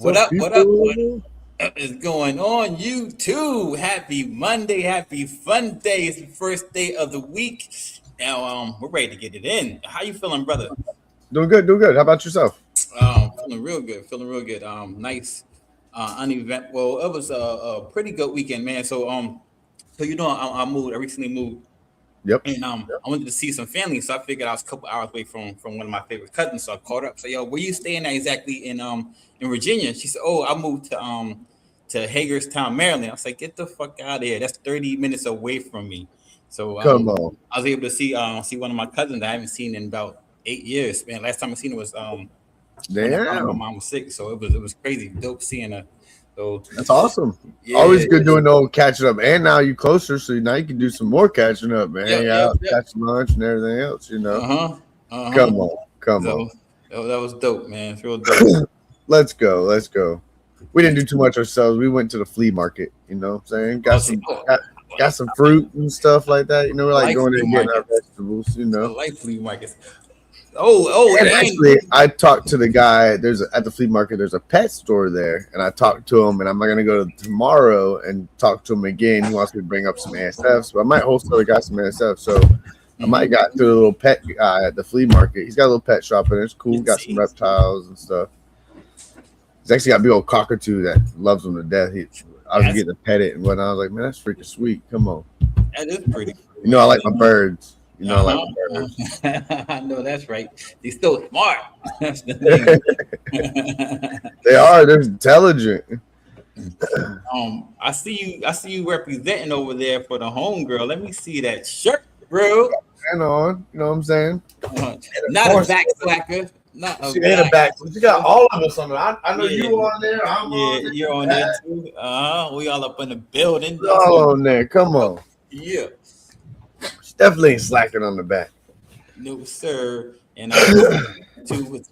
What up, up? What up? What people? up is going on? You too. Happy Monday. Happy fun day. It's the first day of the week. Now, we're ready to get it in. How you feeling, brother? Doing good, doing good. How about yourself? Feeling real good. Feeling real good. Nice. Unevent. Well, it was a pretty good weekend, man. So I moved. I recently moved. Yep. And I wanted to see some family, so I figured I was a couple hours away from one of my favorite cousins. So I called her up, say, "Yo, where you staying at exactly in Virginia?" She said, "Oh, I moved to Hagerstown, Maryland." I was like, "Get the fuck out of here! That's 30 minutes away from me." So Come on. I was able to see one of my cousins that I haven't seen in about 8 years. Man, last time I seen her was when my Damn. mom was sick. So it was crazy, dope seeing her. So That's awesome. yeah, Always good doing no catching up. And now you closer, so now you can do some more catching up, man. yep, Hang yep, out, yep. catch lunch and everything else. Uh huh. Uh huh. Come on. Come on. So that was dope, man. It's real dope. Let's go. Let's go. We didn't do too much ourselves. We went to the flea market, you know what I'm saying? Oh, see, Got some fruit and stuff like that. We're like life going there flea and getting our markets. vegetables. Life flea markets. Oh, And and actually, I talked to the guy. At the flea market. There's a pet store there, and I talked to him. And I'm gonna go tomorrow and talk to him again. He wants me to bring up some ASFs, but I might wholesale the guy some ASFs. So I might got to a little pet guy at the flea market. He's got a little pet shop in it. It's cool. Got some reptiles and stuff. He's actually got a big old cockatoo that loves him to death. I was getting to pet it and whatnot. I was like, man, that's freaking sweet. Come on. that is pretty. I like my birds. I like my Uh-huh. birds. I know that's right. He's still smart. That's the thing. They are. They're intelligent. I see you representing over there for the homegirl. Let me see that shirt, bro. And on. You know what I'm saying? Not a back slacker. Not a She ain't a back. back. You got all of us on there. I know Yeah. you on there. I'm Yeah, on there. you're on there too. We all up in the building. We're all on there. Come on. Yeah. She definitely ain't slacking on the back. No, sir. And represent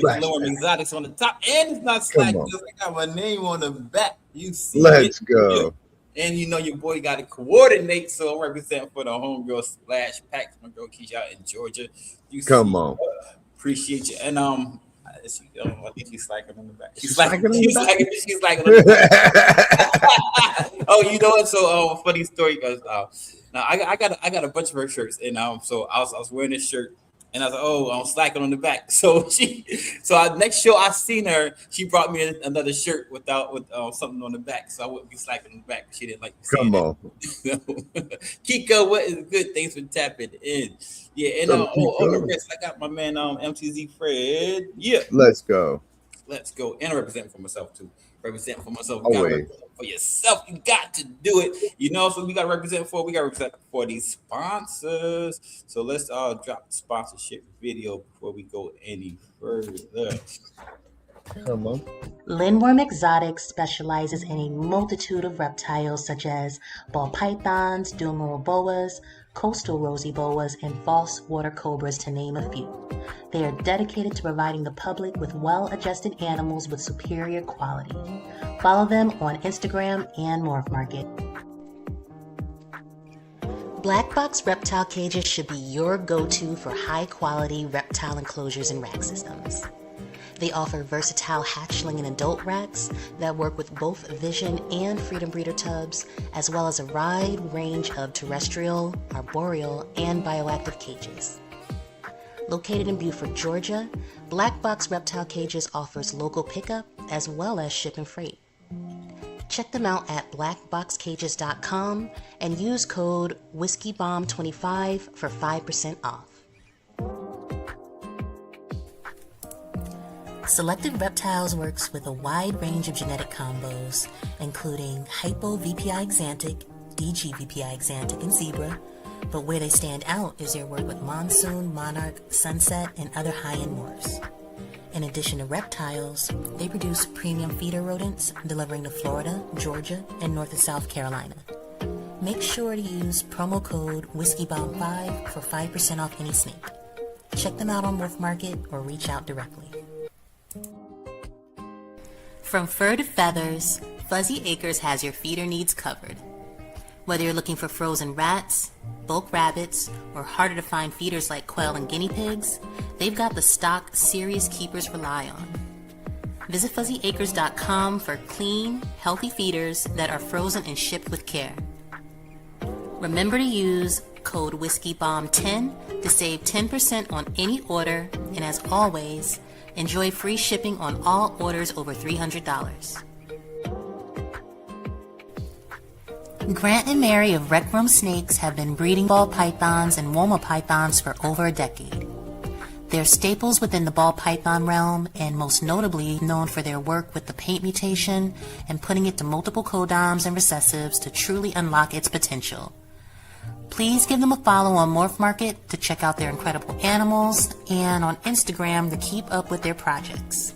Slack. Florida Exotics on the top, and it's not slack because I got my name on the back. You see Let's it. go. And your boy got to coordinate, so I'm representing for the homegirl splash packs. My girl Keisha out in Georgia. You Come on. appreciate you. And I think she's slacking on the back. She's slacking on the back? She's slacking on the back. Oh, you know what? So, funny story goes. Now I got a bunch of her shirts, and so I was wearing this shirt, and I was like, oh, I'm slacking on the back. So next show I seen her, she brought me another shirt with something on the back, so I wouldn't be slacking on the back. She didn't like to see Come it. on. Kiko, what is good? Thanks for tapping in. Yeah, and on the rest, I got my man MTZ Fred. Yeah, Let's go. let's go. And I represent for myself too. Represent for myself. Oh, You gotta wait. represent for yourself. You got to do it. So we gotta represent for. We gotta represent for these sponsors. So let's drop the sponsorship video before we go any further. Come on. Lindworm Exotics specializes in a multitude of reptiles such as ball pythons, duomoral boas, coastal rosy boas, and false water cobras, to name a few. They are dedicated to providing the public with well-adjusted animals with superior quality. Follow them on Instagram and Morph Market. Black Box Reptile Cages should be your go-to for high-quality reptile enclosures and rack systems. They offer versatile hatchling and adult racks that work with both Vision and Freedom Breeder tubs, as well as a wide range of terrestrial, arboreal, and bioactive cages. Located in Beaufort, Georgia, Black Box Reptile Cages offers local pickup as well as ship and freight. Check them out at blackboxcages.com and use code WhiskeyBomb25 for 5% off. Selected Reptiles works with a wide range of genetic combos, including Hypo VPI Xanthic, DG VPI Xanthic, and Zebra, but where they stand out is their work with Monsoon, Monarch, Sunset, and other high-end morphs. In addition to reptiles, they produce premium feeder rodents, delivering to Florida, Georgia, and North and South Carolina. Make sure to use promo code WhiskeyBomb5 for 5% off any snake. Check them out on Morph Market or reach out directly. From fur to feathers, Fuzzy Acres has your feeder needs covered. Whether you're looking for frozen rats, bulk rabbits, or harder to find feeders like quail and guinea pigs, they've got the stock serious keepers rely on. Visit fuzzyacres.com for clean, healthy feeders that are frozen and shipped with care. Remember to use code WhiskeyBomb10 to save 10% on any order, and as always, enjoy free shipping on all orders over $300. Grant and Mary of Rec Room Snakes have been breeding ball pythons and Woma pythons for over a decade. They're staples within the ball python realm, and most notably known for their work with the paint mutation and putting it to multiple codoms and recessives to truly unlock its potential. Please give them a follow on Morph Market to check out their incredible animals, and on Instagram to keep up with their projects.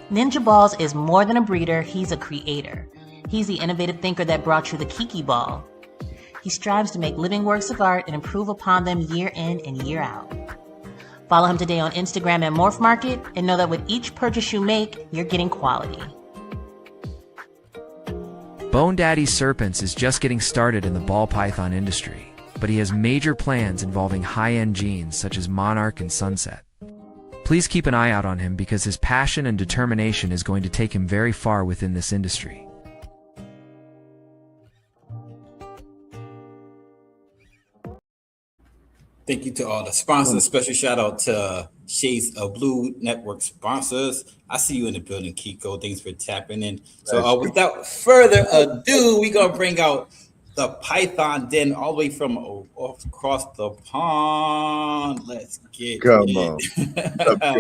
Ninja Balls is more than a breeder, he's a creator. He's the innovative thinker that brought you the Kiki Ball. He strives to make living works of art and improve upon them year in and year out. Follow him today on Instagram at Morph Market, and know that with each purchase you make, you're getting quality. Bone Daddy Serpents is just getting started in the ball python industry, but he has major plans involving high-end genes such as Monarch and Sunset. Please keep an eye out on him because his passion and determination is going to take him very far within this industry. Thank you to all the sponsors. Special shout out to Shades of Blue Network sponsors. I see you in the building, Kiko. Thanks for tapping in. So without further ado, we're going to bring out the Python Den all the way from across the pond. Let's get Come it. on.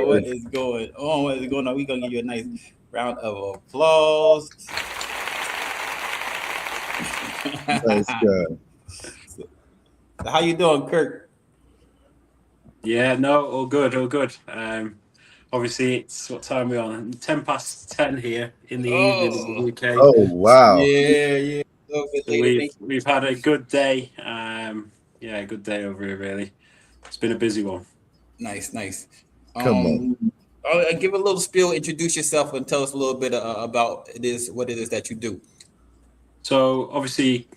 What is going on? What is going on? We're going to give you a nice round of applause. That's good. So how you doing, Kirk? Yeah, no, all good, all good. Obviously, it's what time we're on? 10 past 10 here in the evening in the UK. Oh, wow. Yeah. So we've had a good day. A good day over here, really. It's been a busy one. Nice. Come on. I'll give a little spiel, introduce yourself, and tell us a little bit about what it is that you do. So, obviously,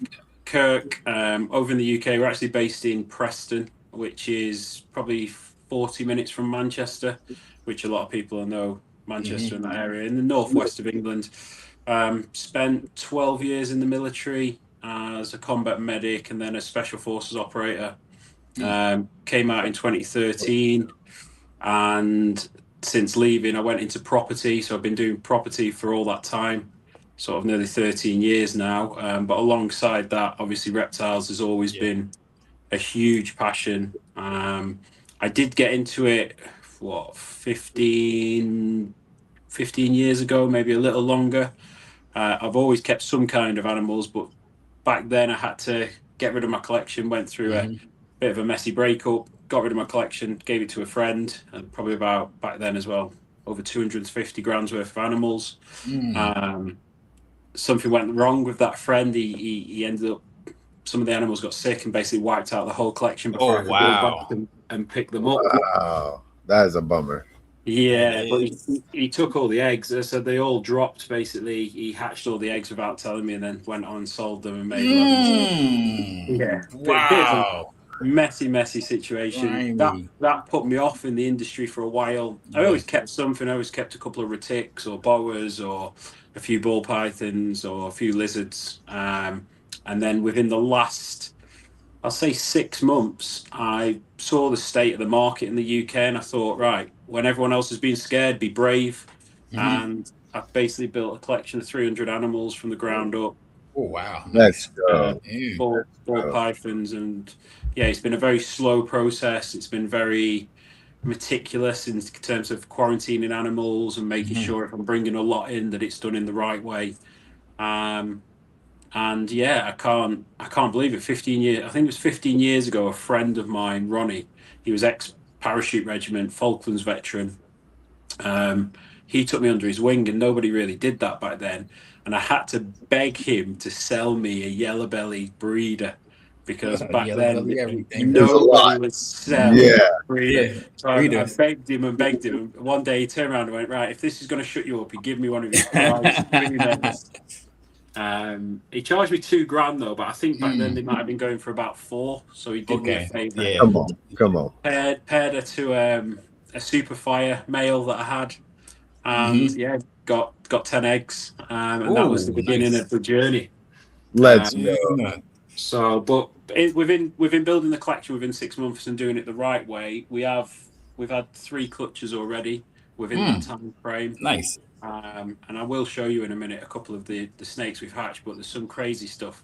Kirk, over in the UK, we're actually based in Preston, which is probably 40 minutes from Manchester, which a lot of people know Manchester in that area, in the northwest of England. Spent 12 years in the military as a combat medic and then a special forces operator. Came out in 2013, and since leaving, I went into property. So I've been doing property for all that time, sort of nearly 13 years now. But alongside that, obviously, reptiles has always been a huge passion. I did get into it, 15 years ago, maybe a little longer. I've always kept some kind of animals, but back then I had to get rid of my collection, went through a bit of a messy breakup, got rid of my collection, gave it to a friend, and probably about, back then as well, over 250 grams worth of animals. Something went wrong with that friend. He ended up, some of the animals got sick and basically wiped out the whole collection before I could go back and pick them up. Wow, that is a bummer. Yeah, but he took all the eggs, so they all dropped. Basically, he hatched all the eggs without telling me, and then went on and sold them and made them. Yeah, wow, messy situation. That put me off in the industry for a while. I always kept something. I always kept a couple of retics or boas or a few ball pythons or a few lizards. And then within the last, I'll say 6 months, I saw the state of the market in the UK, and I thought, right, when everyone else is being scared, be brave. And I've basically built a collection of 300 animals from the ground up. Oh, wow. Let's go. Four pythons. And yeah, it's been a very slow process. It's been very meticulous in terms of quarantining animals and making sure if I'm bringing a lot in that it's done in the right way. And yeah, I can't believe it. 15 years, I think it was 15 years ago, a friend of mine, Ronnie, he was ex-parachute regiment, Falklands veteran. He took me under his wing, and nobody really did that back then. And I had to beg him to sell me a yellow belly breeder, because back then nobody would sell breeder. So I begged him. And one day he turned around and went, right, if this is going to shut you up, you give me one of his prize. He charged me $2,000 though, but I think back then they might have been going for about 4. So he did me a favour. Come on. Paired her to a super fire male that I had, and yeah, got 10 eggs, and that was the Ooh, beginning nice. of the journey. Let's Um, go. Yeah. So, but within building the collection within 6 months and doing it the right way, we've had 3 clutches already within that time frame. Nice. And I will show you in a minute a couple of the snakes we've hatched, but there's some crazy stuff.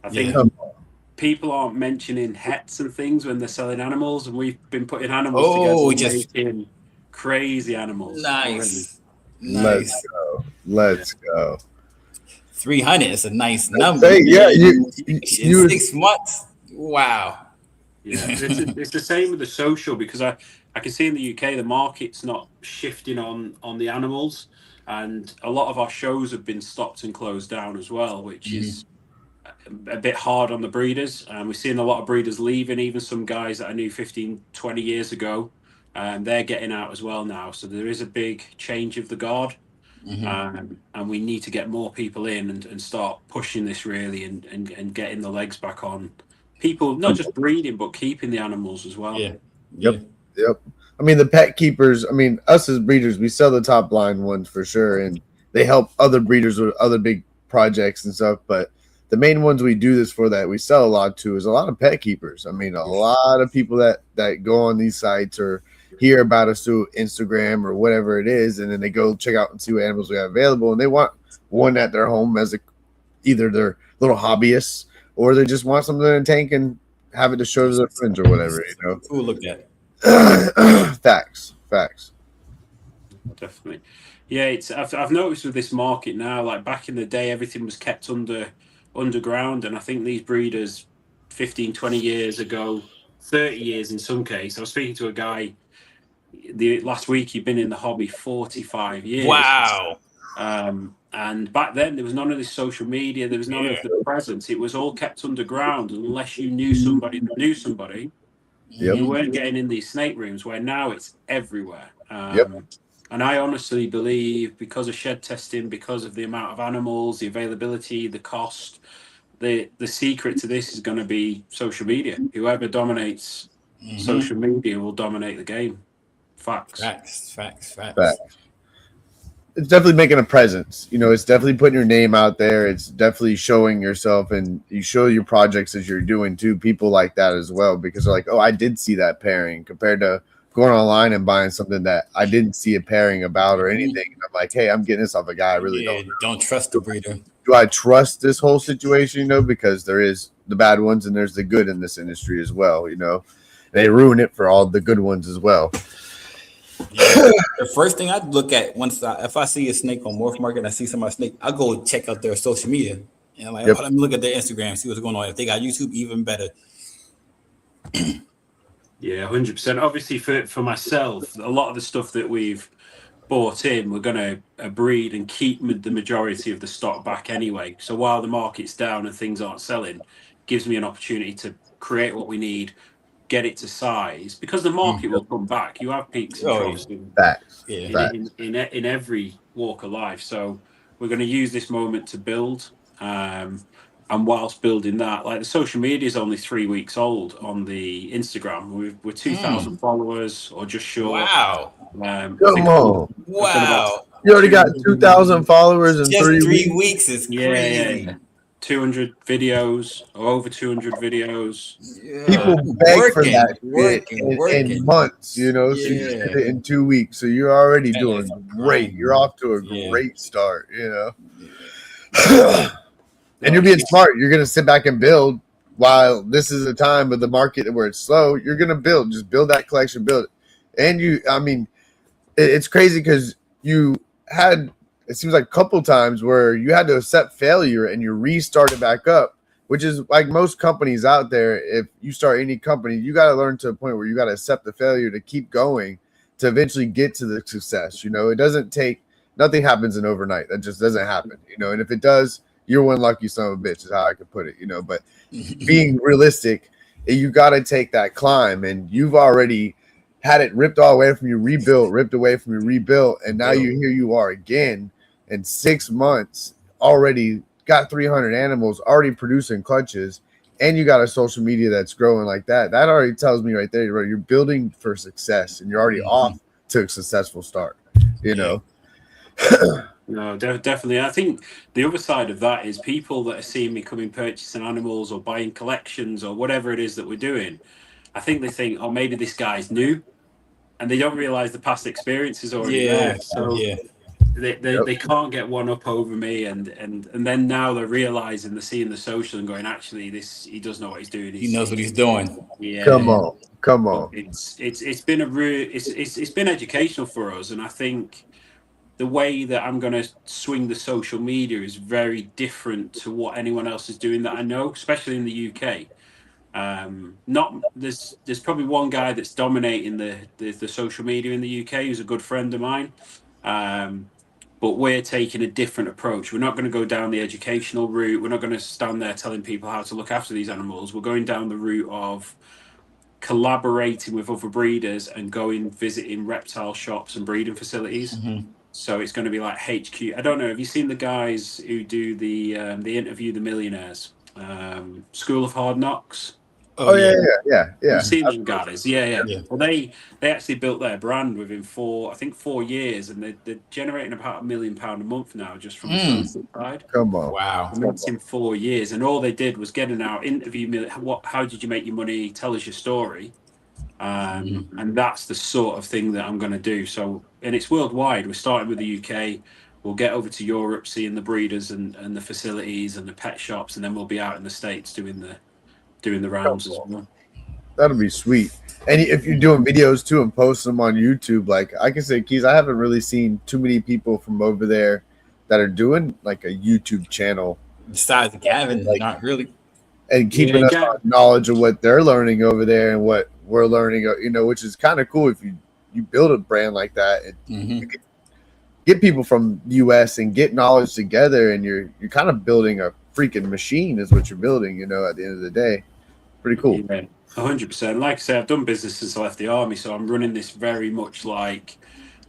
I think Yeah. people aren't mentioning hets and things when they're selling animals, and we've been putting animals Oh, together, just making crazy animals already. nice. Let's Nice. go. Let's go. 300 is a nice number. Hey, yeah, man. you In 6 months. Wow. Yeah, it's the same with the social, because I can see in the UK the market's not shifting on the animals, and a lot of our shows have been stopped and closed down as well, which is a bit hard on the breeders. And we're seeing a lot of breeders leaving, even some guys that I knew 15, 20 years ago, and they're getting out as well now. So there is a big change of the guard. And we need to get more people in and start pushing this really, and getting the legs back on people, not just breeding but keeping the animals as well. Yeah. Yep. Yep. I mean, the pet keepers, I mean, us as breeders, we sell the top line ones for sure, and they help other breeders with other big projects and stuff. But the main ones we do this for, that we sell a lot to, is a lot of pet keepers. I mean, a lot of people that go on these sites or hear about us through Instagram or whatever it is, and then they go check out and see what animals we have available, and they want one at their home as either their little hobbyists, or they just want something in a tank and have it to show to their friends or whatever, you know. Cool. Look at. Facts. Definitely. Yeah, I've noticed with this market now, like back in the day, everything was kept underground, and I think these breeders 15, 20 years ago, 30 years in some case. I was speaking to a guy last week. He'd been in the hobby 45 years. Wow. And back then there was none of this social media, there was none of the presence. It was all kept underground, unless you knew somebody that knew somebody. Yep. You weren't getting in these snake rooms, where now it's everywhere. Yep. And I honestly believe, because of shed testing, because of the amount of animals, the availability, the cost, the secret to this is going to be social media. Whoever dominates social media will dominate the game. Facts. It's definitely making a presence. You know, it's definitely putting your name out there. It's definitely showing yourself, and you show your projects as you're doing too. People like that as well, because they're like, oh, I did see that pairing, compared to going online and buying something that I didn't see a pairing about or anything. And I'm like, hey, I'm getting this off a guy I really don't trust the breeder. Do I trust this whole situation? You know, because there is the bad ones and there's the good in this industry as well. You know, they ruin it for all the good ones as well. Yeah. The first thing I look at if I see a snake on Morph Market and I see somebody's snake, I go check out their social media, and I'm like, oh, let me look at their Instagram, see what's going on. If they got YouTube, even better. Yeah, 100%. Obviously, for myself, a lot of the stuff that we've bought in, we're going to breed and keep the majority of the stock back anyway. So while the market's down and things aren't selling, gives me an opportunity to create what we need, get it to size, because the market will come back. You have peaks and troughs in every walk of life. So we're going to use this moment to build. And whilst building that, like, the social media is only 3 weeks old on the Instagram. We're 2,000 followers, or just short. Wow. Come on. Wow. You already got 2,000 followers in just 3 weeks. Is crazy. Yeah. 200 videos, or over 200 videos. Yeah. People beg for that in months, you know. So you just did it in 2 weeks. So you're already doing great. You're off to a great start, you know. And you're being smart. You're going to sit back and build while this is a time of the market where it's slow. You're going to build. Just build that collection, build it. And I mean, it's crazy because you had, it seems like a couple times where you had to accept failure and you restarted back up, which is like most companies out there. If you start any company, you got to learn to a point where you got to accept the failure to keep going to eventually get to the success. You know, it doesn't take, nothing happens in overnight. That just doesn't happen, you know. And if it does, you're one lucky son of a bitch is how I could put it, you know. But being realistic, you got to take that climb, and you've already had it ripped all away from you, ripped away from you, rebuilt, and now here you are again in 6 months, already got 300 animals, already producing clutches, and you got a social media that's growing like that. That already tells me right there, you're building for success, and you're already off to a successful start. You know. No, definitely. I think the other side of that is people that are seeing me coming purchasing animals or buying collections or whatever it is that we're doing. I think they think, oh, maybe this guy's new, and they don't realize the past experience is already there. So they can't get one up over me, and then now they're realizing, they're seeing the social and going, actually, he does know what he's doing. He knows what he's doing. Yeah. Come on. It's been it's been educational for us, and I think the way that I'm going to swing the social media is very different to what anyone else is doing that I know, especially in the UK. There's probably one guy that's dominating the social media in the UK who's a good friend of mine, but we're taking a different approach. We're not going to go down the educational route. We're not going to stand there telling people how to look after these animals. We're going down the route of collaborating with other breeders and going visiting reptile shops and breeding facilities. So it's going to be like HQ. I don't know. Have you seen the guys who do the Interview the Millionaires, School of Hard Knocks? Oh yeah. You've seen them guys, yeah. Well, they actually built their brand within 4 years, and they're generating about £1 million a month now just from the social side. Come on, wow! That's in 4 years, and all they did was getting out, interview me. How did you make your money? Tell us your story. And that's the sort of thing that I'm going to do. So, and it's worldwide. We're starting with the UK. We'll get over to Europe, seeing the breeders and the facilities and the pet shops, and then we'll be out in the States doing the rounds as well. That'll be sweet. And if you're doing videos too and post them on YouTube, like I can say, Keys, I haven't really seen too many people from over there that are doing like a YouTube channel. Besides Gavin, not really. And keeping us on knowledge of what they're learning over there and what we're learning, which is kind of cool if you build a brand like that. You can get people from the US and get knowledge together, and you're kind of building a freaking machine is what you're building, at the end of the day. Pretty cool. Yeah, 100%. Like I say, I've done business since I left the army, so I'm running this very much like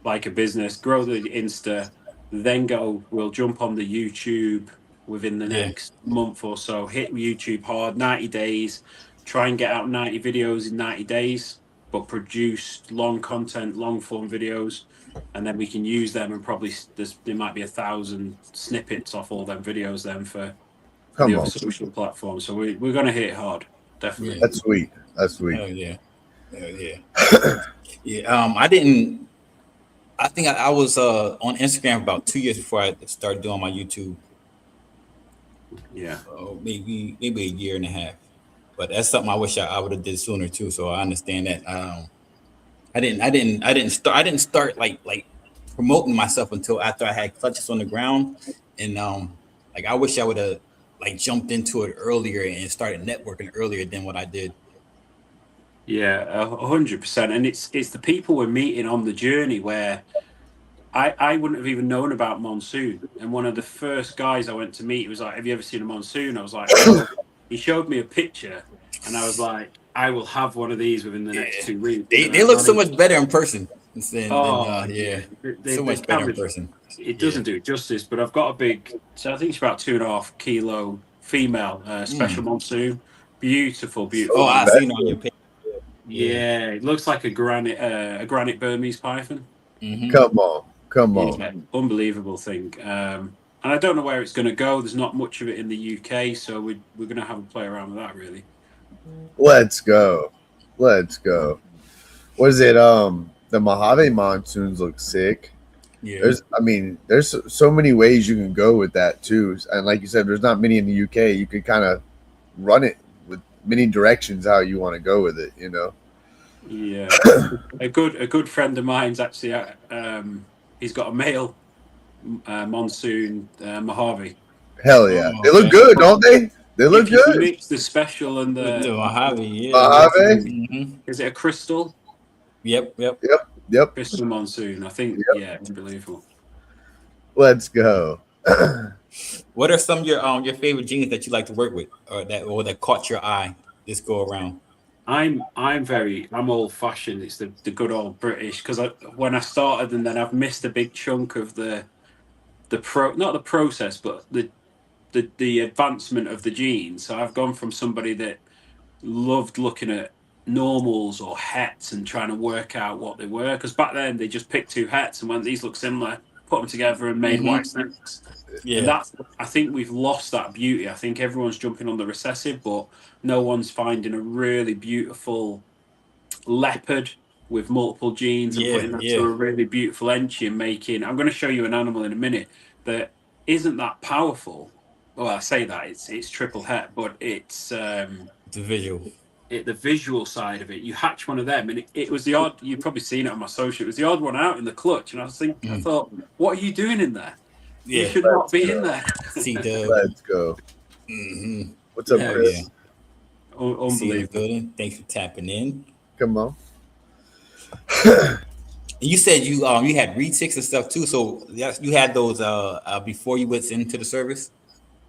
a business. Grow the Insta, then we'll jump on the YouTube within the next month or so. Hit YouTube hard, 90 days. Try and get out 90 videos in 90 days, but produce long content, long form videos, and then we can use them, and probably there might be 1,000 snippets off all them videos then for the other social platforms. So we're going to hit it hard. Definitely. That's sweet. Hell yeah. I think I was on Instagram about 2 years before I started doing my YouTube. Yeah. Maybe a year and a half. But that's something I wish I would have did sooner too. So I understand that. I didn't start like promoting myself until after I had clutches on the ground. And I wish I would have jumped into it earlier and started networking earlier than what I did. Yeah, 100%. And it's the people we're meeting on the journey where I wouldn't have even known about Monsoon. And one of the first guys I went to meet was like, have you ever seen a Monsoon? I was like, no. He showed me a picture, and I was like, I will have one of these within the next 2 weeks. They look so much better in person. So much better in person. It doesn't do it justice, but I've got a big, so I think it's about 2.5 kilo female special Monsoon. Beautiful. Oh, I've seen it on your page. Yeah, it looks like a granite Burmese python. Come on. Yeah, unbelievable thing. And I don't know where it's going to go. There's not much of it in the UK, so we're going to have a play around with that, really. Let's go. What is it? The Mojave Monsoons look sick. Yeah. There's so many ways you can go with that too. And like you said, there's not many in the UK. You could kind of run it with many directions how you want to go with it, Yeah. a good friend of mine's actually he's got a male Monsoon Mojave. Hell yeah. They look good, don't they? They look good. Mix the special and the Mojave. Mojave? Is it a crystal? Yep. Crystal Monsoon. I think, unbelievable. Let's go. What are some of your favorite genes that you like to work with, or that caught your eye this go around? I'm old fashioned. It's the good old British, because when I started, and then I've missed a big chunk of not the process, but the the advancement of the genes. So I've gone from somebody that loved looking at normals or hets and trying to work out what they were, because back then they just picked two hets and went, these look similar, put them together and made white snakes. And that's, I think we've lost that beauty. I think everyone's jumping on the recessive, but no one's finding a really beautiful leopard with multiple genes and putting that to a really beautiful entry and making. I'm going to show you an animal in a minute that isn't that powerful. Well, I say that it's triple het, but it's the visual. The visual side of it. You hatch one of them, and it was the odd. You've probably seen it on my social. It was the odd one out in the clutch, and I was thinking, I thought, what are you doing in there? You should not be in there. Let's go. What's up, Chris? Unbelievable. Thanks for tapping in. Come on. You said you had retics and stuff too. So you had those before you went into the service,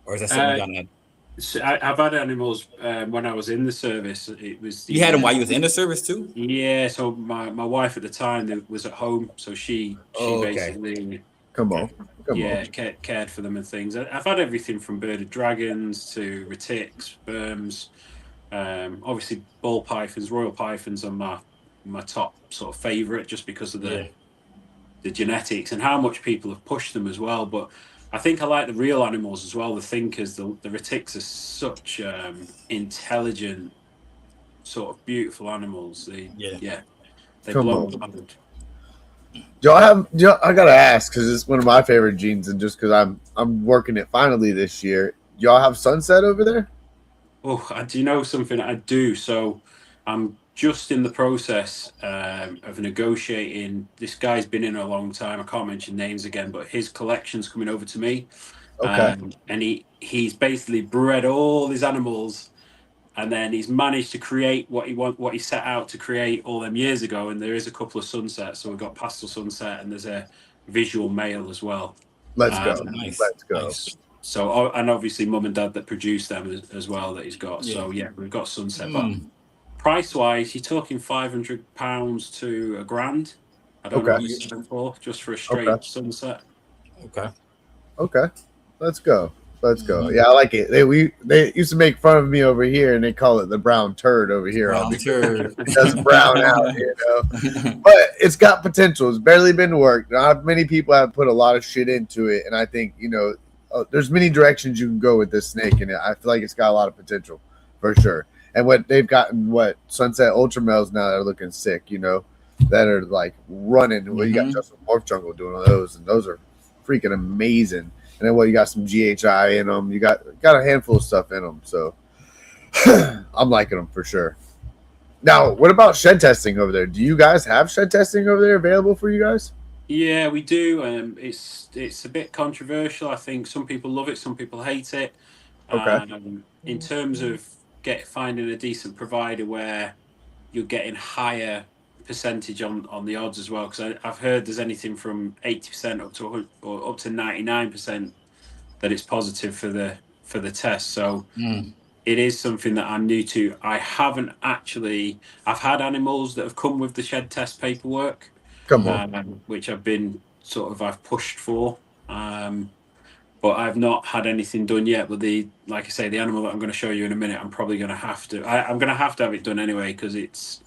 or is that something you done? So I've had animals when I was in the service. It was you had them while you was in the service too. Yeah. So my wife at the time was at home, so she basically cared for them and things. I've had everything from bearded dragons to retics, sperms, obviously ball pythons, royal pythons are my top sort of favorite, just because of the genetics and how much people have pushed them as well. But I think I like the real animals as well, the thinkers. The retics are such intelligent, sort of beautiful animals. They blow my mind. I gotta ask, because it's one of my favorite genes, and just because I'm working it finally this year. Do y'all have sunset over there? Oh, do you know something? I do. So I'm just in the process of negotiating. This guy's been in a long time. I can't mention names again, but his collection's coming over to me. Okay. And he's basically bred all these animals, and then he's managed to create what he set out to create all them years ago. And there is a couple of sunsets. So we've got pastel sunset, and there's a visual male as well. Let's go. Nice. Let's go. Nice. So, and obviously mum and dad that produced them as well that he's got. So yeah, we've got sunset. But price-wise, you're talking £500 to £1,000. I don't know what you're looking for, just for a straight sunset. Okay. Let's go. Yeah, I like it. They used to make fun of me over here, and they call it the brown turd over here. That's brown out, but it's got potential. It's barely been worked. Not many people have put a lot of shit into it, and I think there's many directions you can go with this snake, and I feel like it's got a lot of potential for sure. And what they've gotten, sunset ultra males now that are looking sick, that are like running. Well, you got Justin Morph Jungle doing those, and those are freaking amazing. And then you got some GHI in them. You got a handful of stuff in them. So I'm liking them for sure. Now, what about shed testing over there? Do you guys have shed testing over there available for you guys? Yeah, we do. It's a bit controversial. I think some people love it, some people hate it. In terms of finding a decent provider where you're getting higher percentage on the odds as well, because I've heard there's anything from 80% up to 99% that it's positive for the test. So it is something that I'm new to. I've had animals that have come with the shed test paperwork, which I've pushed for. But I've not had anything done yet. But like I say, the animal that I'm going to show you in a minute, I'm probably going to have to. I'm going to have it done anyway, because it's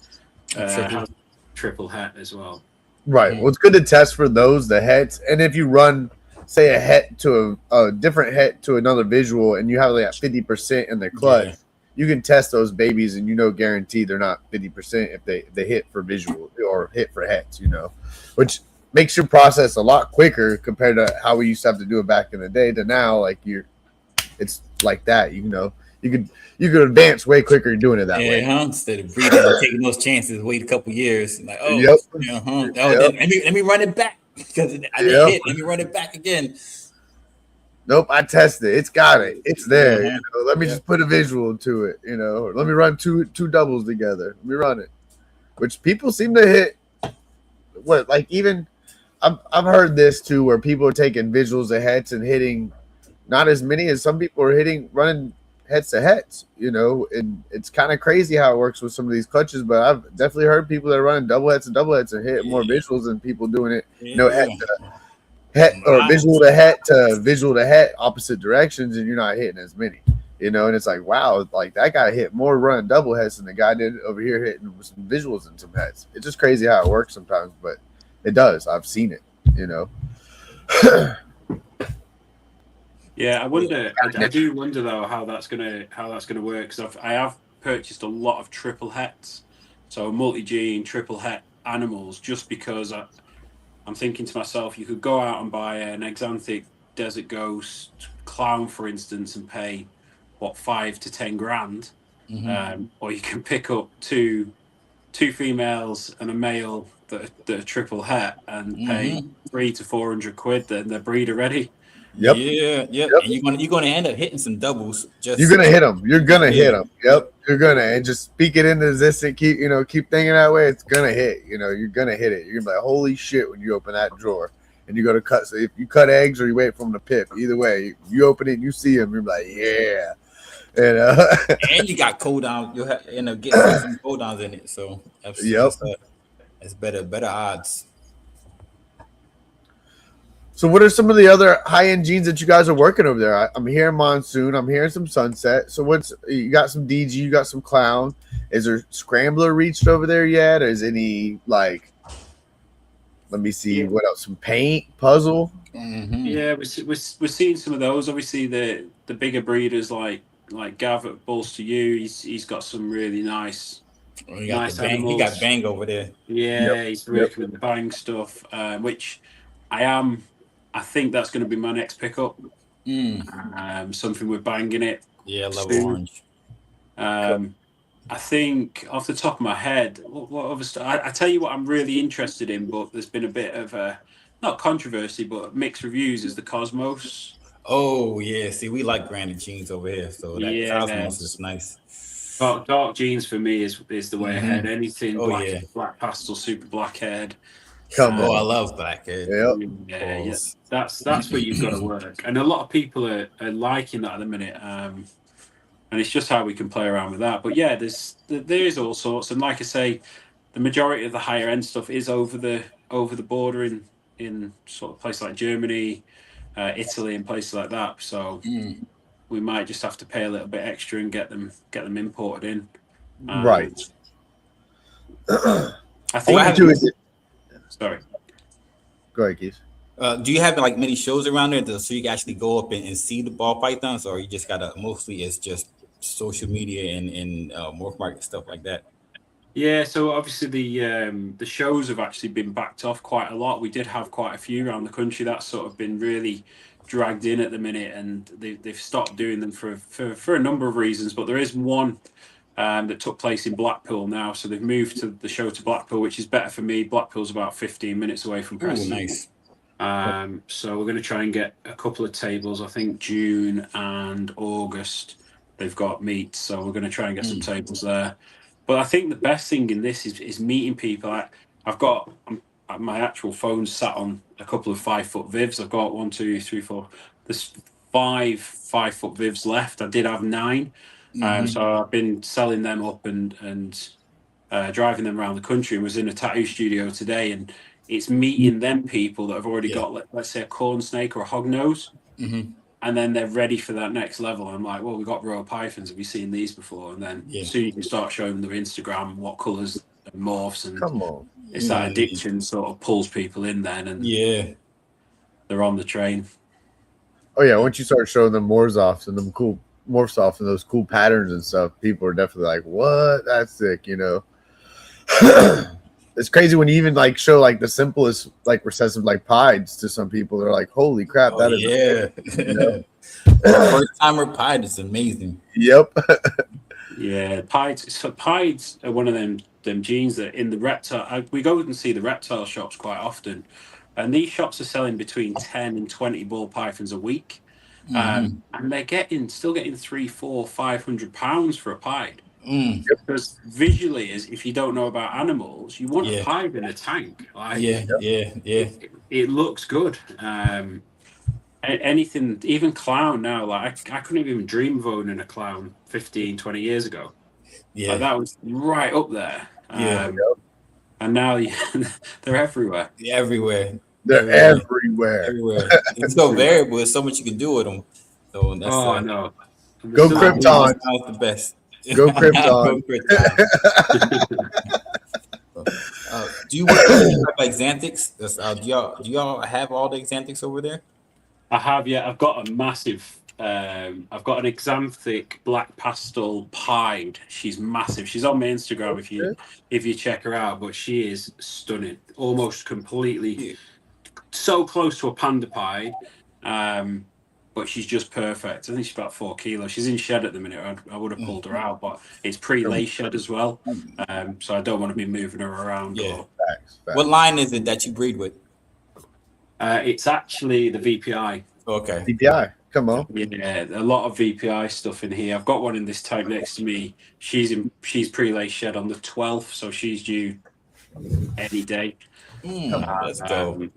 triple het as well. Right. Well, it's good to test for the hets, and if you run, say, a het to a different het to another visual, and you have like 50% in their clutch, you can test those babies, and guaranteed they're not 50% if they hit for visual or hit for hets. Which makes your process a lot quicker compared to how we used to have to do it back in the day to now. Like it's like that, you could advance way quicker doing it that way. Instead of breathing and taking those chances, wait a couple years, like let me run it back because I didn't hit. Let me run it back again. Nope, I tested it. It's got it. It's there. Let me just put a visual to it. Or let me run two doubles together. Let me run it, which people seem to hit. I've heard this too, where people are taking visuals of hets and hitting not as many as some people are running heads to heads, and it's kind of crazy how it works with some of these clutches. But I've definitely heard people that are running double heads and hit more visuals than people doing it, het or visual to het opposite directions, and you're not hitting as many. You know, and it's like, wow, like that guy hit more running double hets than the guy did over here hitting some visuals and some hets. It's just crazy how it works sometimes, but it does. I've seen it, you know. Yeah, I wonder. I do wonder though how that's gonna work, because I have purchased a lot of triple hets, so multi-gene triple het animals, just because I'm thinking to myself, you could go out and buy an Exanthic Desert Ghost clown, for instance, and pay what, 5 to 10 grand, or you can pick up two females and a male that are triple het and pay 300 to 400 quid. Then they're breeder ready. Yep. Yep. And you're gonna end up hitting some doubles. You're gonna hit them. You're gonna hit them. Yep. You're gonna, and just speak it into existence. Keep thinking that way. It's gonna hit. You know, you're gonna hit it. You're gonna be like, holy shit, when you open that drawer and you go to cut. So if you cut eggs or you wait for them to pip, either way, you open it and you see them. You're like, yeah. And you got codons. You'll end up getting some codons in it. So it's better odds. So what are some of the other high-end genes that you guys are working over there? I'm hearing Monsoon. I'm hearing some Sunset. So you got some DG, you got some Clown. Is there Scrambler reached over there yet? Or is any, like, let me see, what else? Some Paint, Puzzle? Yeah, we're seeing some of those. Obviously, the bigger breeders like Gav at Balls to You, he's got some really nice animals. He got Bang over there. Yeah, he's working with the Bang stuff, which I think that's going to be my next pickup. Something with Bang in it. Yeah, I love soon. orange. I think off the top of my head, what other stuff? I tell you what I'm really interested in, but there's been a bit of not controversy, but mixed reviews, is the Cosmos. Oh yeah, see, we like branded jeans over here, so that Cosmos is nice. Dark jeans for me is the way ahead. Anything black pastel, super black haired. Come on, I love black hair. Yeah. That's where you've got to work, and a lot of people are liking that at the minute. And it's just how we can play around with that. But yeah, there is all sorts, and like I say, the majority of the higher end stuff is over the border in sort of places like Germany, Italy, and places like that. So we might just have to pay a little bit extra and get them imported in. Right. I think. Sorry. Go ahead, Keith. Do you have like many shows around there so you can actually go up and see the ball pythons, or you just gotta mostly it's just social media and morph market stuff like that? Yeah, so obviously the shows have actually been backed off quite a lot. We did have quite a few around the country. That's sort of been really dragged in at the minute, and they've stopped doing them for a number of reasons. But there is one that took place in Blackpool now, so they've moved the show to Blackpool, which is better for me. Blackpool's about 15 minutes away from Preston. Nice. So we're going to try and get a couple of tables. I think June and August they've got meets, so we're going to try and get some tables there. But I think the best thing in this is meeting people. I've got my actual phone sat on a couple of 5-foot Vivs. I've got 1, 2, 3, 4. There's 5 5-foot Vivs left. I did have 9. So I've been selling them up and driving them around the country, and was in a tattoo studio today, and it's meeting them people that have already got, let's say, a corn snake or a hog nose, and then they're ready for that next level. I'm like, well, we've got royal pythons. Have you seen these before? And then soon you can start showing them their Instagram, what colours and morphs, and it's that addiction sort of pulls people in then, and they're on the train. Oh yeah, once you start showing them Morzofs and them cool Morphsoft and those cool patterns and stuff, people are definitely like, what? That's sick, you know. It's crazy when you even like show like the simplest like recessive like pieds to some people. They're like, holy crap, that is you know? First timer pied is amazing. Yep. Yeah, pieds are one of them genes that in the reptile, we go and see the reptile shops quite often, and these shops are selling between 10 and 20 ball pythons a week. And they're still getting 300, 400, 500 pounds for a pied. Because visually, as if you don't know about animals, you want a pied in a tank. Like, it looks good. Anything, even clown now, like I couldn't even dream of owning a clown 15, 20 years ago. Like, that was right up there. And now they're everywhere. Everywhere. They're everywhere. Everywhere. It's so variable. There's so much you can do with them. So that's I know. Go Krypton. That's the best. Go Krypton. Do you work with like Xanthics? Do y'all have all the Xanthics over there? I have, yeah. I've got a massive. I've got an Xanthic black pastel pied. She's massive. She's on my Instagram if you check her out. But she is stunning, almost completely, so close to a panda pied. But she's just perfect. I think she's about 4 kilos. She's in shed at the minute. I would have pulled her out, but it's pre-lay shed as well. So I don't want to be moving her around. Yeah. Facts. What line is it that you breed with? It's actually the VPI. Okay. VPI. Come on. Yeah, a lot of VPI stuff in here. I've got one in this tank next to me. She's pre-lay shed on the 12th, so she's due any day. Let's go.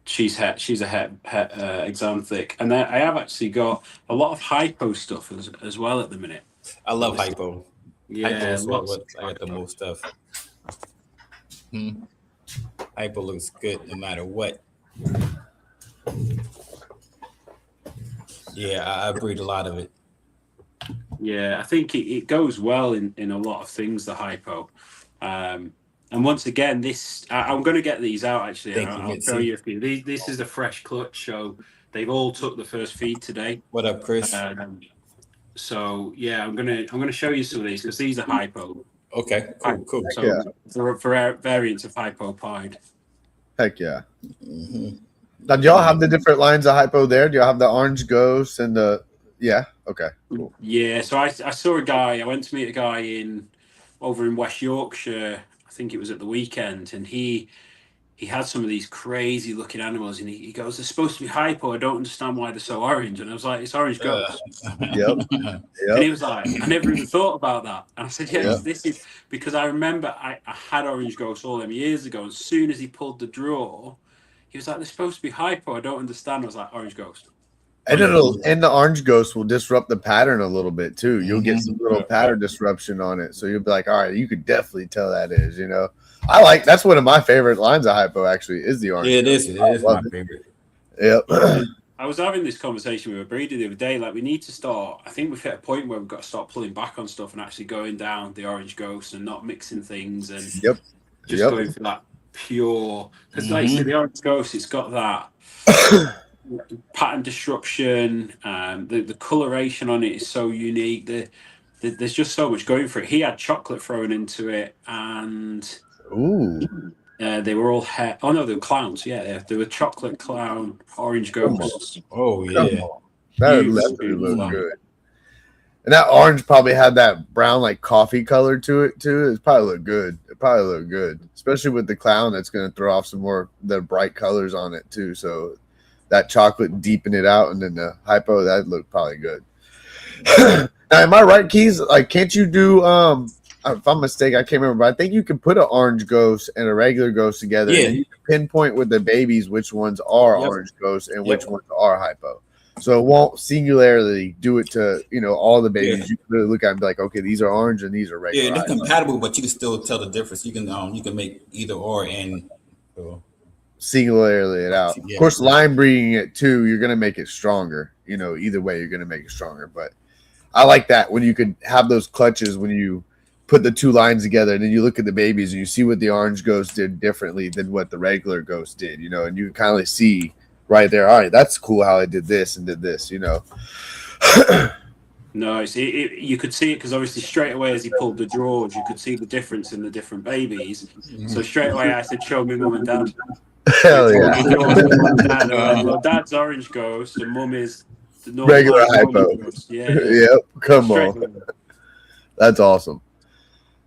She's a Xanthic, and then I have actually got a lot of hypo stuff as well at the minute. I love hypo. Yeah, I got the most stuff. Hypo looks good no matter what. Yeah, I breed a lot of it. Yeah, I think it goes well in a lot of things, the hypo. And once again, I'm going to get these out actually. I'll show you a few. This is the fresh clutch, so they've all took the first feed today. What up, Chris? So yeah, I'm gonna show you some of these because these are hypo. Okay, cool. So for variants of hypo pied. Heck yeah. Now, do y'all have the different lines of hypo there? Do y'all have the orange ghost and the Okay. Cool. Yeah, so I saw a guy. I went to meet a guy over in West Yorkshire. I think it was at the weekend, and he had some of these crazy looking animals, and he goes, "They're supposed to be hypo. I don't understand why they're so orange." And I was like, "It's orange ghost." Yep. And he was like, "I never even thought about that." And I said, "Yes, this is because I remember I had orange ghosts all them years ago. As soon as he pulled the draw, he was like, "They're supposed to be hypo. I don't understand." I was like, "Orange ghost." And the orange ghost will disrupt the pattern a little bit too. You'll get some little pattern disruption on it, so you'll be like, "All right, you could definitely tell that is." That's one of my favorite lines of hypo. Actually, is the orange. Yeah, it is. It is my favorite. Yep. I was having this conversation with a breeder the other day. Like, we need to start. I think we've hit a point where we've got to start pulling back on stuff and actually going down the orange ghost and not mixing things and just going for that pure. Because, like you said, the orange ghost, it's got that. Pattern disruption, the coloration on it is so unique. There's just so much going for it. He had chocolate thrown into it, and they were all hair. Oh no, they were clowns. Yeah, they were chocolate clown, orange ghosts. Oh yeah, that looked good. And that orange probably had that brown like coffee color to it too. It probably looked good. Especially with the clown. That's going to throw off some more the bright colors on it too. So that chocolate deepen it out, and then the hypo that looked probably good. Now, am I right, Keys? Like, can't you do if I'm mistaken, I can't remember, but I think you can put an orange ghost and a regular ghost together, and you can pinpoint with the babies which ones are orange ghosts and which ones are hypo. So it won't singularly do it to all the babies. You can look at and be like, okay, these are orange and these are regular. Yeah, they're compatible, but you can still tell the difference. You can make either or and singularly it out. Of course, line breeding it too, you're gonna make it stronger. Either way, you're gonna make it stronger. But I like that when you could have those clutches when you put the two lines together, and then you look at the babies and you see what the orange ghost did differently than what the regular ghost did. And you kind of see right there. All right, that's cool how I did this and did this. No, you could see it because obviously straight away as he pulled the drawers, you could see the difference in the different babies. So straight away I said, "Show me mum and dad." Hell yeah! Well, dad's orange ghost, and mum is the regular hypo. Yeah. Yep. Come on. That's awesome.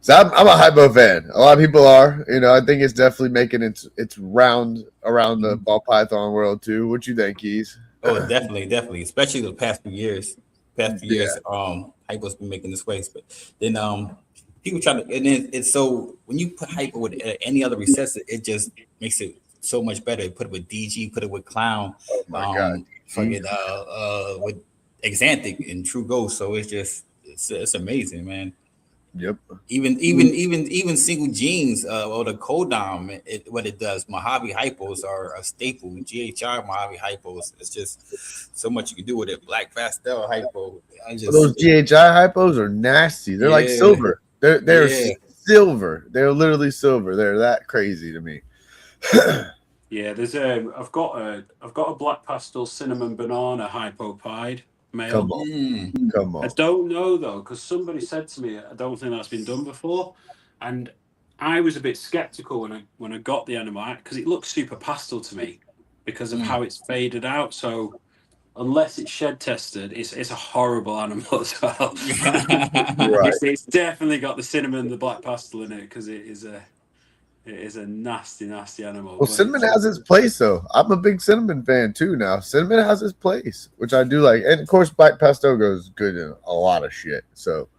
So I'm a hypo fan. A lot of people are. I think it's definitely making its round around the ball python world too. What you think, Keys? Oh, definitely. Especially the past few years. Hypo's been making this waves, but then people try to, and then it's so when you put hypo with any other recessive, it just makes it so much better. Put it with DG, put it with clown, oh my God, with Xanthic and True Ghost. So it's amazing, man. Yep. Even single genes or the codom, what it does, Mojave hypos are a staple. GHI Mojave hypos. It's just so much you can do with it. Black pastel hypo. Those GHI hypos are nasty. They're like Yeah. silver. They're Yeah. silver. They're literally silver. They're that crazy to me. Yeah, there's I've got a black pastel cinnamon banana hypopide male. Come on. Come I on. don't know though, because somebody said to me, I don't think that's been done before, and I was a bit skeptical when I got the animal because it looks super pastel to me because of how it's faded out. So unless it's shed tested, it's a horrible animal as well. Right. It's definitely got the cinnamon, the black pastel in it because it is a nasty animal. Well, But cinnamon it's- has its place, though. I'm a big cinnamon fan too now. Cinnamon has its place, which I do like, and of course, black pastel goes good in a lot of shit. So,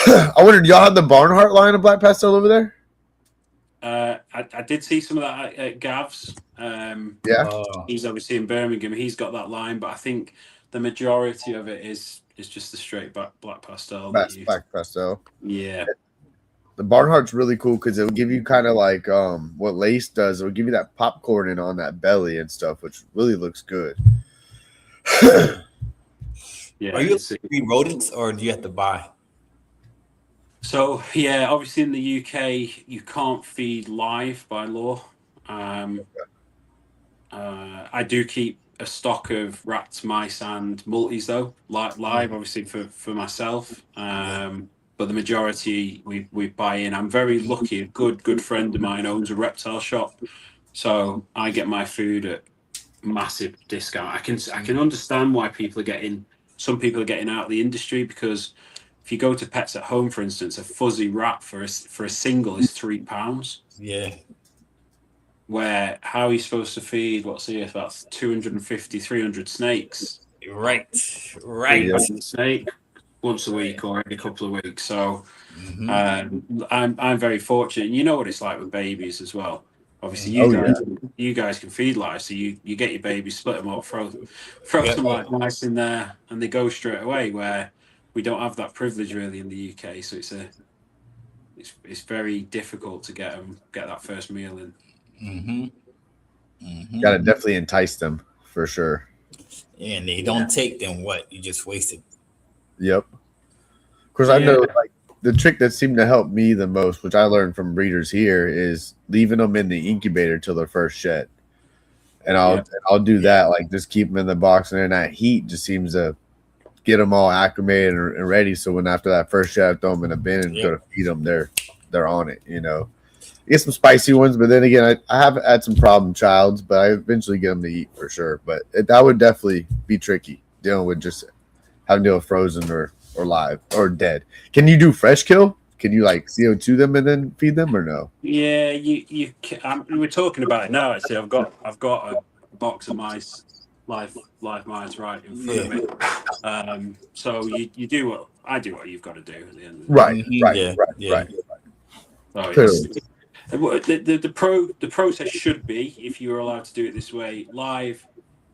I wondered, y'all have the Barnhart line of black pastel over there? I did see some of that at Gav's. Yeah. He's obviously in Birmingham. He's got that line, but I think the majority of it is just the straight black pastel. Black pastel. Yeah. The Barnhart's really cool because it'll give you kind of like what Lace does. It'll give you that popcorn on that belly and stuff, which really looks good. Yeah. Are you feed rodents or do you have to buy? So yeah, obviously in the UK you can't feed live by law. I do keep a stock of rats, mice, and multis though, live obviously for myself. But the majority we buy in. I'm very lucky. A good friend of mine owns a reptile shop, so I get my food at massive discount. I can understand why some people are getting out of the industry because if you go to Pets at Home, for instance, a fuzzy rat for a single is £3. Yeah. Where how are you supposed to feed? What's here? That's 250, 300 snakes. Right. Yeah. Snake once a week or every couple of weeks. So I'm very fortunate. You know what it's like with babies as well. Obviously, you guys can feed live, so you get your babies, split them up, throw some like mice in there, and they go straight away. Where we don't have that privilege really in the UK, so it's very difficult to get that first meal in. Gotta definitely entice them for sure. And they don't take them. What you just wasted. Yep. Of course, I know like the trick that seemed to help me the most, which I learned from breeders here, is leaving them in the incubator till their first shed. And I'll do that, like just keep them in the box, and then that heat just seems to get them all acclimated and ready. So when after that first shed, I throw them in a bin and go to feed them, they're on it. You know, get some spicy ones, but then again, I have had some problem childs, but I eventually get them to eat for sure. But that would definitely be tricky dealing with just having to deal with frozen or live or dead. Can you do fresh kill? Can you like CO2 them and then feed them or no? Yeah, you we're talking about it now. Actually, I've got a box of mice, live mice right in front of me. So you do what I do, what you've got to do at the end of the day. Right. So the process should be, if you were allowed to do it this way, live,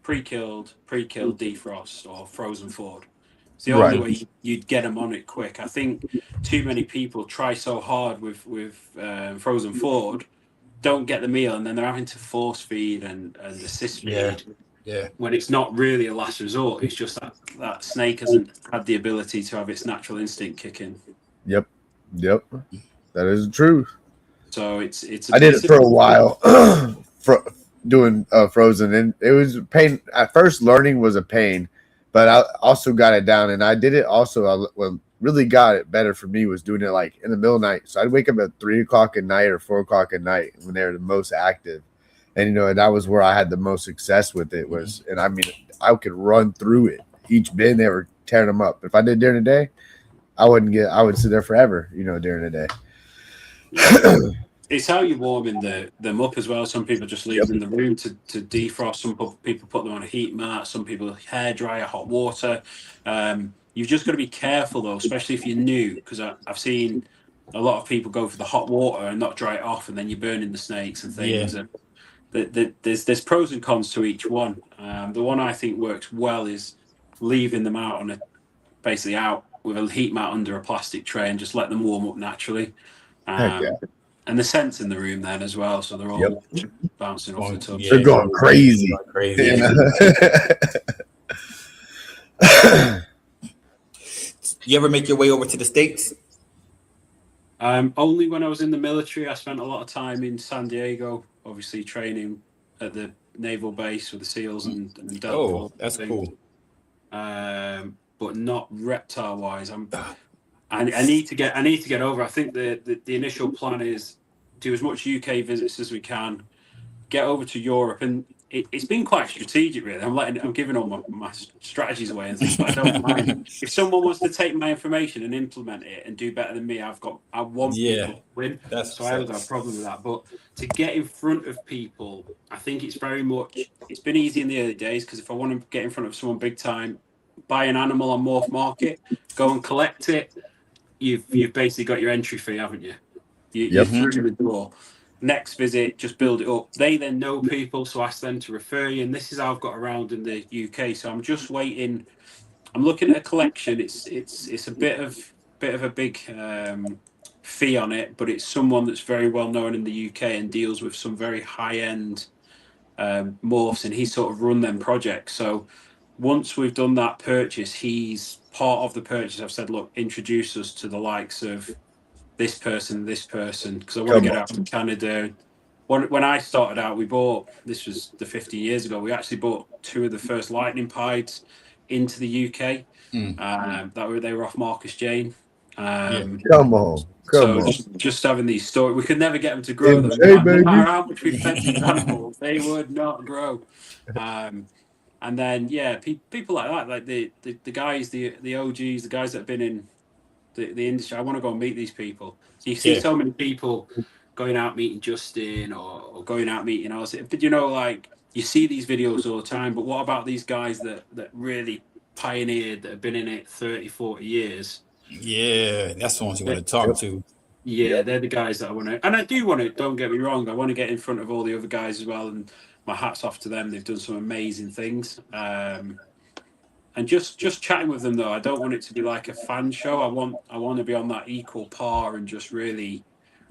pre-killed, defrost, or frozen forward. It's the only way you'd get them on it quick. I think too many people try so hard with frozen forward, don't get the meal, and then they're having to force feed and assist feed. Yeah. When it's not really a last resort, it's just that snake hasn't had the ability to have its natural instinct kick in. Yep. That is the truth. So it's. I did it for a while, doing frozen, and it was a pain. At first, learning was a pain, but I also got it down, and I did it also. What really got it better for me was doing it like in the middle of the night. So I'd wake up at 3 o'clock at night or 4 o'clock at night when they were the most active. And, you know, that was where I had the most success with it was, and I mean, I could run through it. Each bin, they were tearing them up. If I did during the day, I would sit there forever, you know, during the day. It's how you're warming them up as well. Some people just leave them in the room to defrost. Some people put them on a heat mat. Some people hair dryer, hot water. You've just got to be careful though, especially if you're new, because I've seen a lot of people go for the hot water and not dry it off, and then you're burning the snakes and things. And there's pros and cons to each one. The one I think works well is leaving them out basically out with a heat mat under a plastic tray and just let them warm up naturally. Heck yeah. And the scent's in the room then as well, so they're all bouncing off the tub. They're going crazy. Crazy. You know? You ever make your way over to the States? Only when I was in the military. I spent a lot of time in San Diego, obviously training at the naval base with the SEALs and Delta. Oh, that's cool. But not reptile wise. I need to get over. I think the initial plan is do as much UK visits as we can, get over to Europe, and it's been quite strategic really. I'm giving all my strategies away and things, but I don't mind. If someone wants to take my information and implement it and do better than me, I want people to win. So I haven't got a problem with that. But to get in front of people, I think it's been easy in the early days, because if I want to get in front of someone big time, buy an animal on Morph Market, go and collect it. You've basically got your entry fee, haven't you? You're through the door. Next visit, just build it up. They then know people, so ask them to refer you. And this is how I've got around in the UK. So I'm just waiting. I'm looking at a collection. It's a bit of a big fee on it, but it's someone that's very well known in the UK and deals with some very high end morphs, and he's sort of run them projects. So once we've done that purchase, he's part of the purchase. I've said, look, introduce us to the likes of this person, because I want to get out from Canada. When I started out, this was the 50 years ago, we actually bought 2 of the first lightning pieds into the UK. They were off Marcus Jane. Come on. Just having these stories, we could never get them to grow them. No matter how much we fed these animals, they would not grow. And then people like that, like the guys, the OGs, the guys that have been in the industry. I want to go and meet these people. So you see so many people going out meeting Justin or going out meeting us. But like you see these videos all the time, but what about these guys that really pioneered, that have been in it 30, 40 years? Yeah, that's the ones you want to talk to. Yeah, they're the guys that I want to, and I do want to, don't get me wrong, I want to get in front of all the other guys as well, and my hat's off to them. They've done some amazing things. And just chatting with them though, I don't want it to be like a fan show. I want to be on that equal par and just really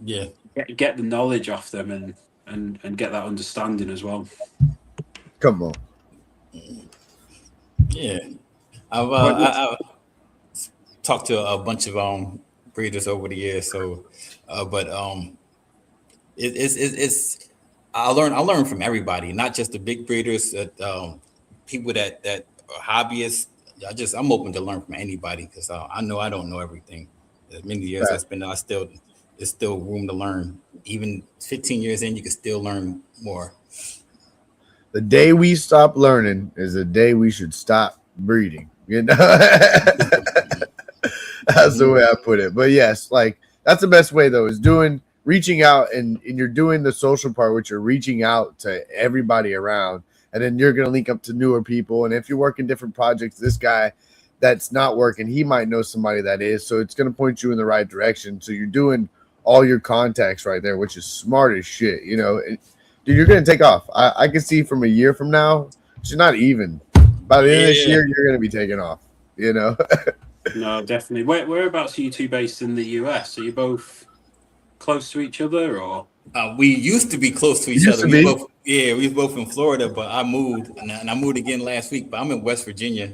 get the knowledge off them and get that understanding as well. Come on. Yeah. I've talked to a bunch of breeders over the years, so it's I learn from everybody, not just the big breeders, people that are hobbyists. I'm open to learn from anybody, because I know I don't know everything. As many years I spent, there's still room to learn. Even 15 years in, you can still learn more. The day we stop learning is the day we should stop breeding. That's the way I put it. But yes, like that's the best way though, is reaching out, and you're doing the social part, which you're reaching out to everybody around. And then you're going to link up to newer people. And if you're working different projects, this guy that's not working, he might know somebody that is. So it's going to point you in the right direction. So you're doing all your contacts right there, which is smart as shit. Dude, you're going to take off. I can see from a year from now, it's not even. By the end of this year, you're going to be taking off, No, definitely. Whereabouts are you two based in the US? Are you both close to each other, or? We used to be close to each other. We were both in Florida, but I moved, and I moved again last week. But I'm in West Virginia.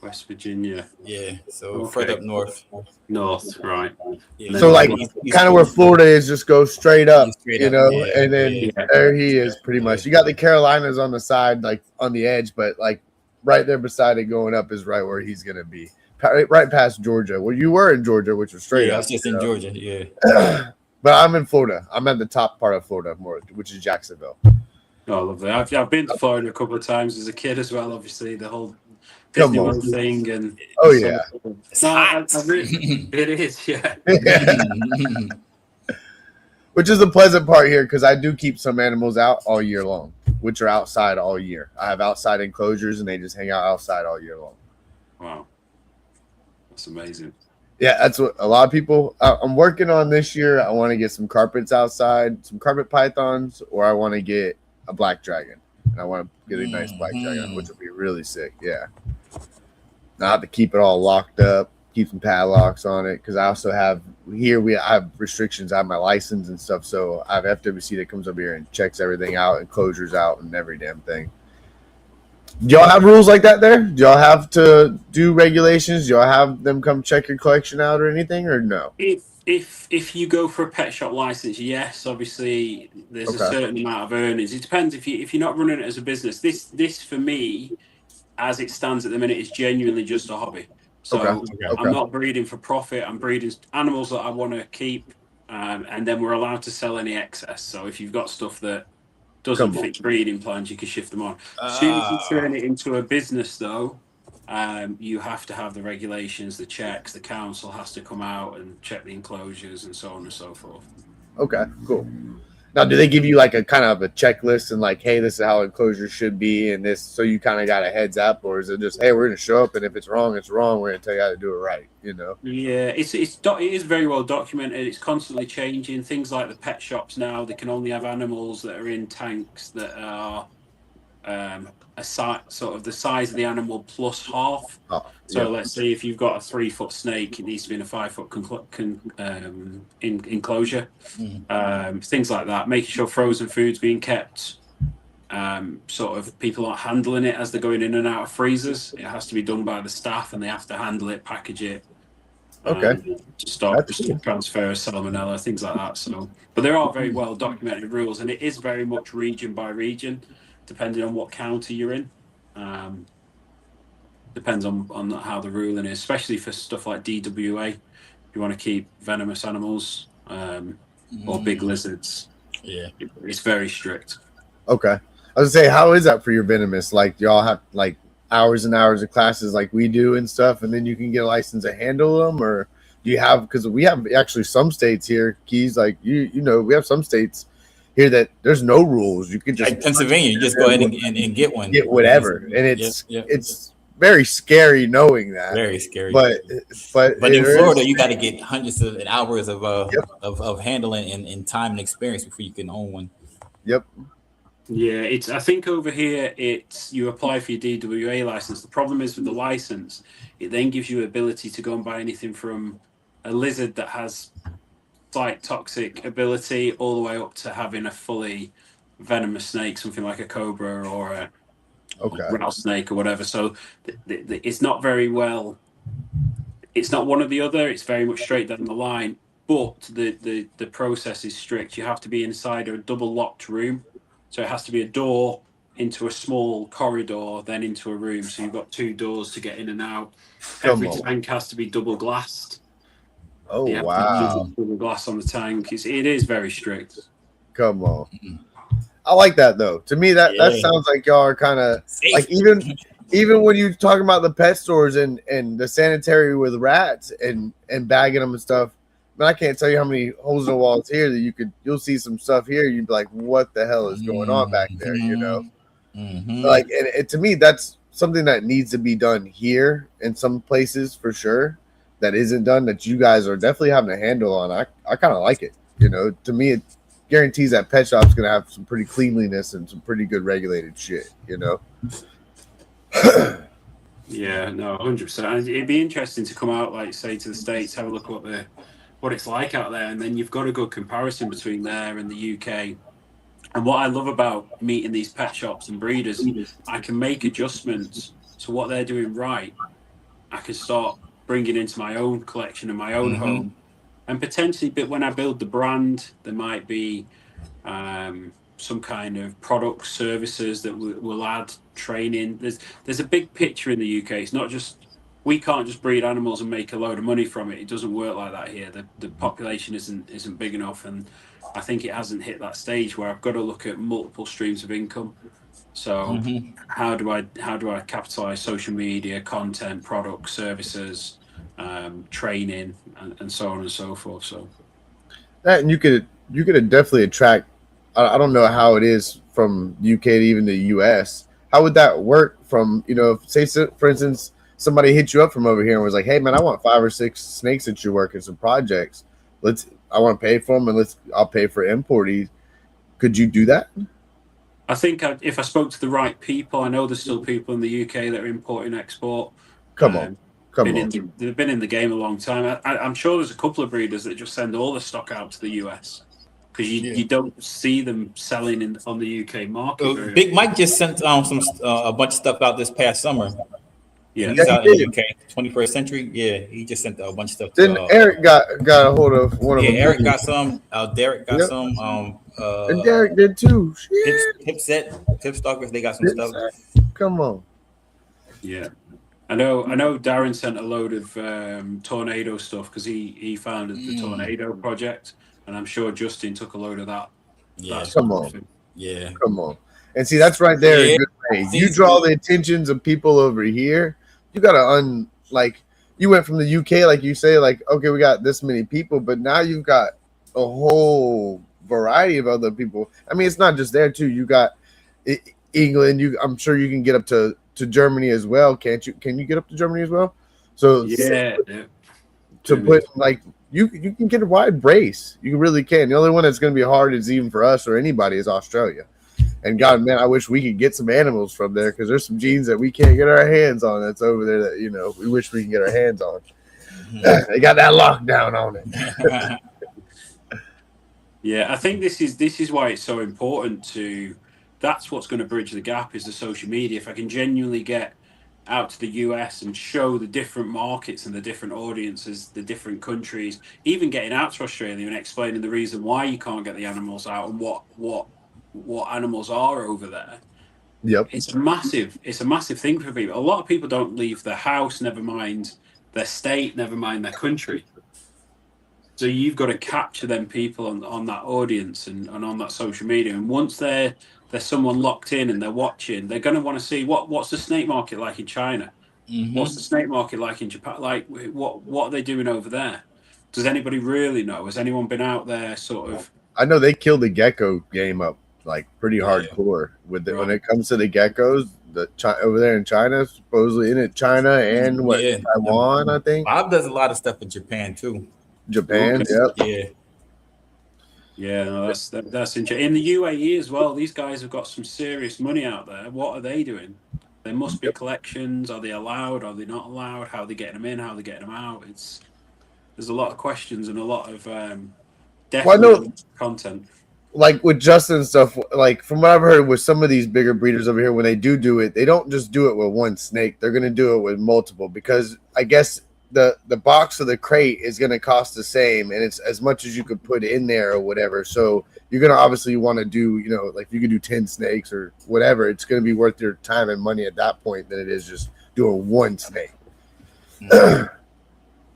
West Virginia. Yeah, so further up north. North, right. Yeah, so like kind of where Florida is, just go straight up, and then there he is pretty much. You got the Carolinas on the side, like on the edge, but like right there beside it going up is right where he's going to be. Right past Georgia. Well, you were in Georgia, which was straight up. I was just in Georgia, yeah. But I'm in Florida. I'm at the top part of Florida, more, which is Jacksonville. Oh, lovely. I've been to Florida a couple of times as a kid as well. Obviously, the whole Disney World thing, and it is, yeah. Which is the pleasant part here, because I do keep some animals out all year long, which are outside all year. I have outside enclosures, and they just hang out outside all year long. Wow, that's amazing. Yeah, that's what a lot of people. I'm working on this year. I want to get some carpets outside, some carpet pythons, or I want to get a black dragon. And I want to get a nice black dragon, which would be really sick. Yeah, not to keep it all locked up. keep some padlocks on it, because I also have I have restrictions. I have my license and stuff, so I have FWC that comes up here and checks everything out and closures out and every damn thing. Do y'all have rules like that there? Do y'all have to do regulations? Do y'all have them come check your collection out or anything, or no? If you go for a pet shop license, yes, obviously there's a certain amount of earnings. It depends if you're not running it as a business. This for me, as it stands at the minute, is genuinely just a hobby. So I'm not breeding for profit. I'm breeding animals that I want to keep, and then we're allowed to sell any excess. So if you've got stuff that doesn't fit breeding plans, you can shift them on. As soon as you turn it into a business, though, you have to have the regulations, the checks. The council has to come out and check the enclosures and so on and so forth. Okay, cool. Now, do they give you like a kind of a checklist and like, hey, this is how enclosures should be, and this, so you kind of got a heads up, or is it just, hey, we're gonna show up, and if it's wrong, it's wrong. We're gonna tell you how to do it right, you know? Yeah, it is very well documented. It's constantly changing. Things like the pet shops now, they can only have animals that are in tanks that are sort of the size of the animal plus half. Let's say if you've ut a 3-foot snake, it needs to be in a 5-foot enclosure. Things like that, making sure frozen food's being kept. Sort of people aren't handling it as they're going in and out of freezers. It has to be done by the staff, and they have to handle it, package it. To stop transfer of salmonella, things like that. So, but there are very well documented rules, and it is very much region by region, depending on what county you're in. Depends on how the ruling is, especially for stuff like DWA. You want to keep venomous animals or big lizards. Yeah, it's very strict. Okay. I was gonna say, how is that for your venomous? Like, y'all have like hours and hours of classes like we do and stuff, and then you can get a license to handle them, or do you have? Because we have actually some states here, Keys, like you know, we have some states here that there's no rules. You can just like Pennsylvania, you just go ahead and get one, get whatever, and it's very scary knowing that. Very scary. But in Florida, you got to get hundreds of hours of handling and time and experience before you can own one. Yep. Yeah, I think over here you apply for your DWA license. The problem is with the license, it then gives you ability to go and buy anything from a lizard that has slight toxic ability all the way up to having a fully venomous snake, something like a cobra or a rattlesnake or whatever. So it's not very well. It's not one or the other. It's very much straight down the line. But the process is strict. You have to be inside a double locked room. So it has to be a door into a small corridor, then into a room. So you've got 2 doors to get in and out. Every tank has to be double glassed. Oh, wow. Double glass on the tank. It is very strict. Come on. I like that, though. To me, that sounds like y'all are kind of like, even when you're talking about the pet stores and the sanitary with rats and bagging them and stuff. But I can't tell you how many holes in the walls here that you'll see some stuff here. You'd be like, what the hell is going on back there? You know, like, and to me, that's something that needs to be done here in some places for sure. That isn't done, that you guys are definitely having a handle on. I kind of like it. You know, to me, it guarantees that pet shop's going to have some pretty cleanliness and some pretty good regulated shit, you know? Yeah, no, 100%. It'd be interesting to come out, like, say, to the States, have a look at what it's like out there, and then you've got a good comparison between there and the UK. And what I love about meeting these pet shops and breeders, I can make adjustments to what they're doing right. I can start bringing into my own collection and my own home, and potentially, but when I build the brand, there might be some kind of product services that will add training. There's a big picture in the UK. It's not just, we can't just breed animals and make a load of money from it. It doesn't work like that here. The population isn't big enough, and I think it hasn't hit that stage where I've got to look at multiple streams of income. So how do I capitalize social media, content, products, services, training, and so on and so forth. So that, and you could definitely attract. I don't know how it is from UK to even the US. How would that work from, you know, say for instance, somebody hit you up from over here and was like, hey man, I want 5 or 6 snakes that you're working some projects. I want to pay for them, and I'll pay for importing. Could you do that? I think if I spoke to the right people, I know there's still people in the UK that are import and export. Come Come on. They've been in the game a long time. I'm sure there's a couple of breeders that just send all the stock out to the US because you don't see them selling on the UK market. Big Mike just sent a bunch of stuff out this past summer. Yeah, He's out in the UK, 21st Century. Yeah, he just sent a bunch of stuff. Then Eric got a hold of one of them. Yeah, Eric got some. Derek got some. And Derek did too. Tip Stalkers, they got some stuff. Come on. Yeah. I know Darren sent a load of tornado stuff because he founded the Tornado Project, and I'm sure Justin took a load of that. Yeah, come on. Yeah, come on. And see, that's right there. A good way. You draw the attentions of people over here. You gotta you went from the UK, like you say, like, okay, we got this many people, but now you've got a whole variety of other people. I mean, it's not just there too. You got England. I'm sure you can get up to Germany as well, can't you? Can you get up to Germany as well? So yeah. To put like you can get a wide brace. You really can. The only one that's going to be hard is even for us or anybody is Australia. And God, man, I wish we could get some animals from there because there's some genes that we can't get our hands on that's over there that we wish we can get our hands on. They got that lockdown on it. Yeah, I think this is why it's so important to. That's what's going to bridge the gap is the social media. If I can genuinely get out to the US and show the different markets and the different audiences, the different countries, even getting out to Australia and explaining the reason why you can't get the animals out and what animals are over there. Yep. It's a massive thing for people. A lot of people don't leave their house, never mind their state, never mind their country. So you've got to capture them people on that audience and on that social media. And once there's someone locked in and they're watching, they're going to want to see what's the snake market like in China? What's the snake market like in Japan? Like what are they doing over there? Does anybody really know? Has anyone been out there sort of? I know they killed the gecko game up like pretty hardcore with it when it comes to the geckos. Over there in China, supposedly in China and Taiwan, I think. Bob does a lot of stuff in Japan too. Japan, yeah. No, that's interesting. In the UAE as well, these guys have got some serious money out there. What are they doing? There must be collections. Are they allowed? Are they not allowed? How are they getting them in? How are they getting them out? There's a lot of questions and a lot of content. Like with Justin and stuff, like from what I've heard with some of these bigger breeders over here, when they do it, they don't just do it with one snake. They're going to do it with multiple because I guess the box of the crate is going to cost the same, and it's as much as you could put in there or whatever. So you're going to obviously want to do, like if you could do 10 snakes or whatever, it's going to be worth your time and money at that point than it is just doing one snake.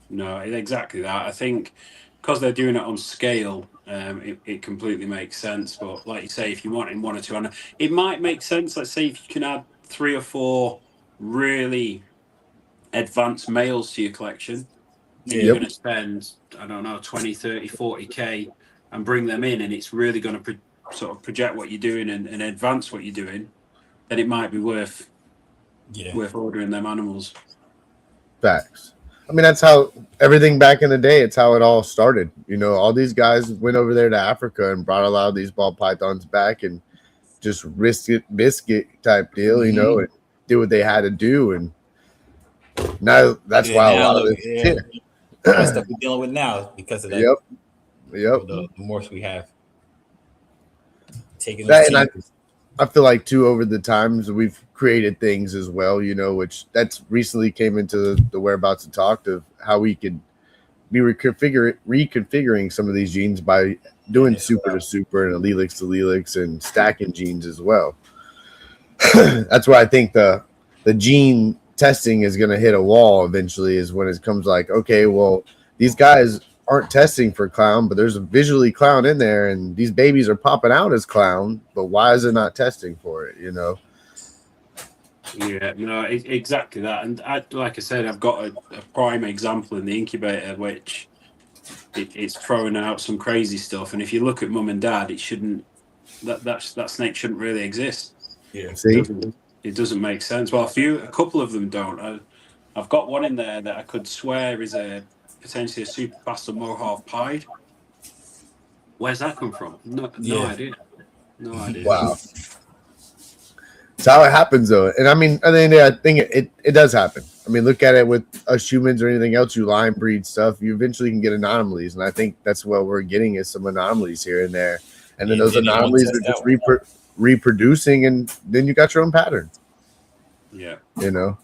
No, exactly that. I think because they're doing it on scale, it completely makes sense. But like you say, if you want in one or two, and it might make sense. Let's say if you can add 3 or 4 really advanced males to your collection, and you're going to spend, I don't know, 20, 30, 40K and bring them in, and it's really going to sort of project what you're doing and advance what you're doing, then it might be worth ordering them animals. Facts. I mean, that's how everything back in the day, it's how it all started. All these guys went over there to Africa and brought a lot of these ball pythons back and just biscuit type deal, and did what they had to do. And now that's why a lot of this stuff we're dealing with now because of that. Yep. The remorse we have. Taking that, and I feel like too over the times we've created things as well, which that's recently came into the whereabouts to talk of how we could be reconfiguring some of these genes by doing super to super and allelics to allelics and stacking genes as well. That's why I think the gene testing is going to hit a wall eventually is when it comes like, okay, well, these guys aren't testing for clown, but there's a visually clown in there and these babies are popping out as clown, but why is it not testing for it? Yeah, no, exactly that. And like I said, I've got a prime example in the incubator, which it's throwing out some crazy stuff. And if you look at mum and dad, it shouldn't, that snake shouldn't really exist. Yeah. See? It doesn't make sense. Well, a couple of them don't. I've got one in there that I could swear is potentially a super fast Mohawk pied. Where's that come from? No idea. No idea. Wow. It's how it happens, though. And I mean, at the end of the day, I think it does happen. I mean, look at it with us humans or anything else. You line breed stuff, you eventually can get anomalies, and I think that's what we're getting is some anomalies here and there. And then those anomalies are just reproducing, and then you got your own pattern. Yeah, you know.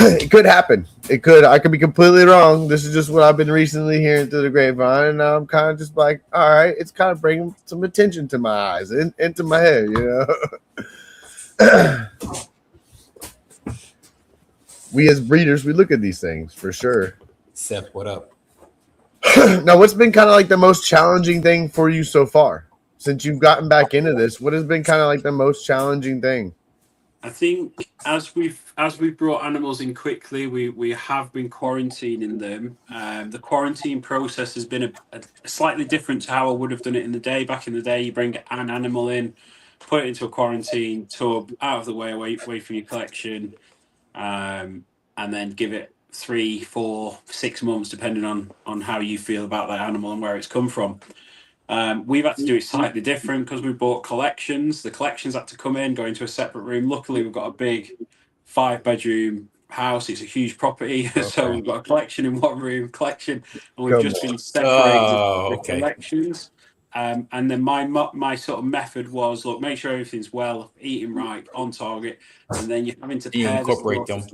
It could happen. It could. I could be completely wrong. This is just what I've been recently hearing through the grapevine, and now I'm kind of just like, all right, it's kind of bringing some attention to my eyes and into my head, you know. We as breeders, we look at these things for sure. Seth, what up? Now, what's been kind of like the most challenging thing for you so far since you've gotten back into this? What has been kind of like the most challenging thing? I think as we've brought animals in quickly, we have been quarantining them. The quarantine process has been a slightly different to how I would have done it in the day. Back in the day, you bring an animal in, put it into a quarantine tub, out of the way, away from your collection, and then give it 3, 4, 6 months, depending on how you feel about that animal and where it's come from. We've had to do it slightly different because we bought collections. The collections had to come in, go into a separate room. Luckily, we've got a big 5-bedroom house. It's a huge property. Okay. So we've got a collection in one room, collection, and we've just been separating the collections. And then my sort of method was, look, make sure everything's well, eating right, on target, and then you're having to incorporate them.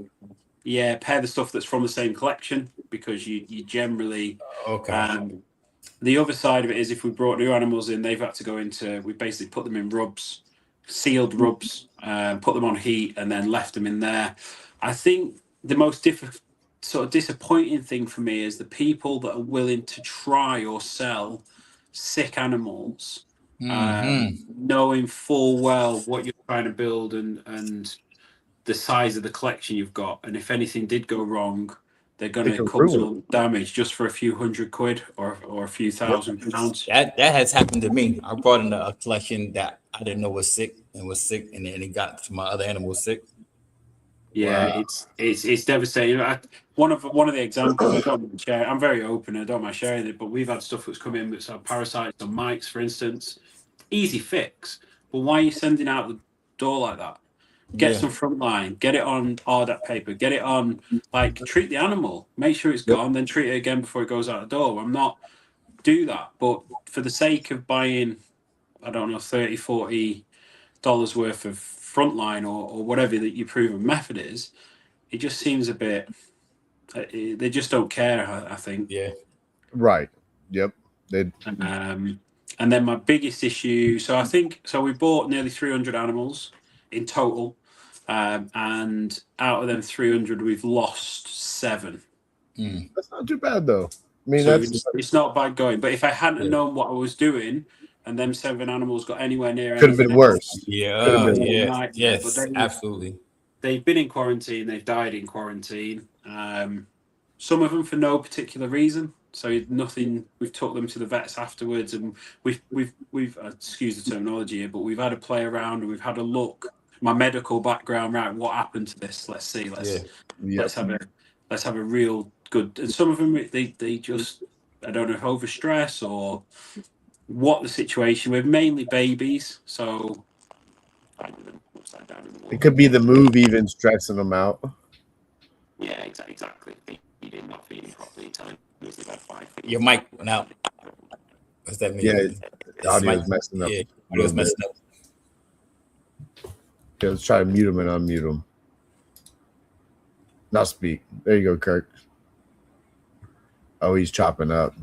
Yeah, pair the stuff that's from the same collection because you generally the other side of it is if we brought new animals in, they've had to go into, we basically put them in rubs, sealed rubs, put them on heat and then left them in there. I think the most sort of disappointing thing for me is the people that are willing to try or sell sick animals, knowing full well what you're trying to build and the size of the collection you've got. And if anything did go wrong, they're going to cause some damage just for a few £100 or a few £1,000. That has happened to me. I brought in a collection that I didn't know was sick, and then it got to my other animals sick. Yeah, wow. It's devastating. One of the examples I don't mind sharing. I'm very open. I don't mind sharing it, but we've had stuff that's come in that's had parasites on mites, for instance. Easy fix, but why are you sending out the door like that? Get some frontline, get it on RDAP paper, get it on, like, treat the animal, make sure it's gone, then treat it again before it goes out the door. I'm not do that, but for the sake of buying, I don't know, $30, $40 worth of frontline or whatever that your proven method is, it just seems a bit, they just don't care, I think. Yeah. Right. Yep. And then my biggest issue, so we bought nearly 300 animals in total, and out of them 300 we've lost 7. That's not too bad though. I mean, so it's not bad going, but if I hadn't known what I was doing and them 7 animals got anywhere near, could have been worse. Yes, absolutely. They've been in quarantine, they've died in quarantine, some of them for no particular reason. So nothing. We've took them to the vets afterwards, and we've excuse the terminology here, but we've had a play around and we've had a look. My medical background, right? What happened to this? Let's see. Let's have a real good. And some of them they just, I don't know if overstress or what the situation. We're mainly babies, so it could be the move even stressing them out. Yeah, exactly. Feeding, not feeding properly, telling. Your mic went out. What's that mean? Yeah, the audio's messing up. Yeah, audio's messing up. Yeah, let's try to mute him and unmute him. Now speak. There you go, Kirk. Oh, he's chopping up.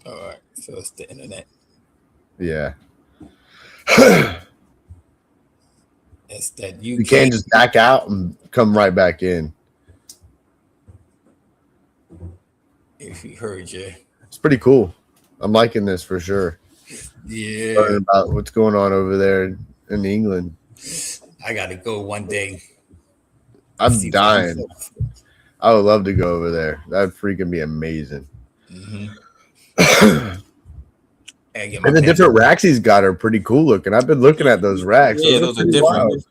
All right, so it's the internet. Yeah. It's that you can't just back out and come right back in. If you heard, it's pretty cool. I'm liking this for sure. Yeah, learning about what's going on over there in England. I gotta go one day. I'm dying. I would love to go over there. That'd freaking be amazing. Mm-hmm. And the different racks he's got are pretty cool looking. I've been looking at those racks. Yeah, those are different. Wild.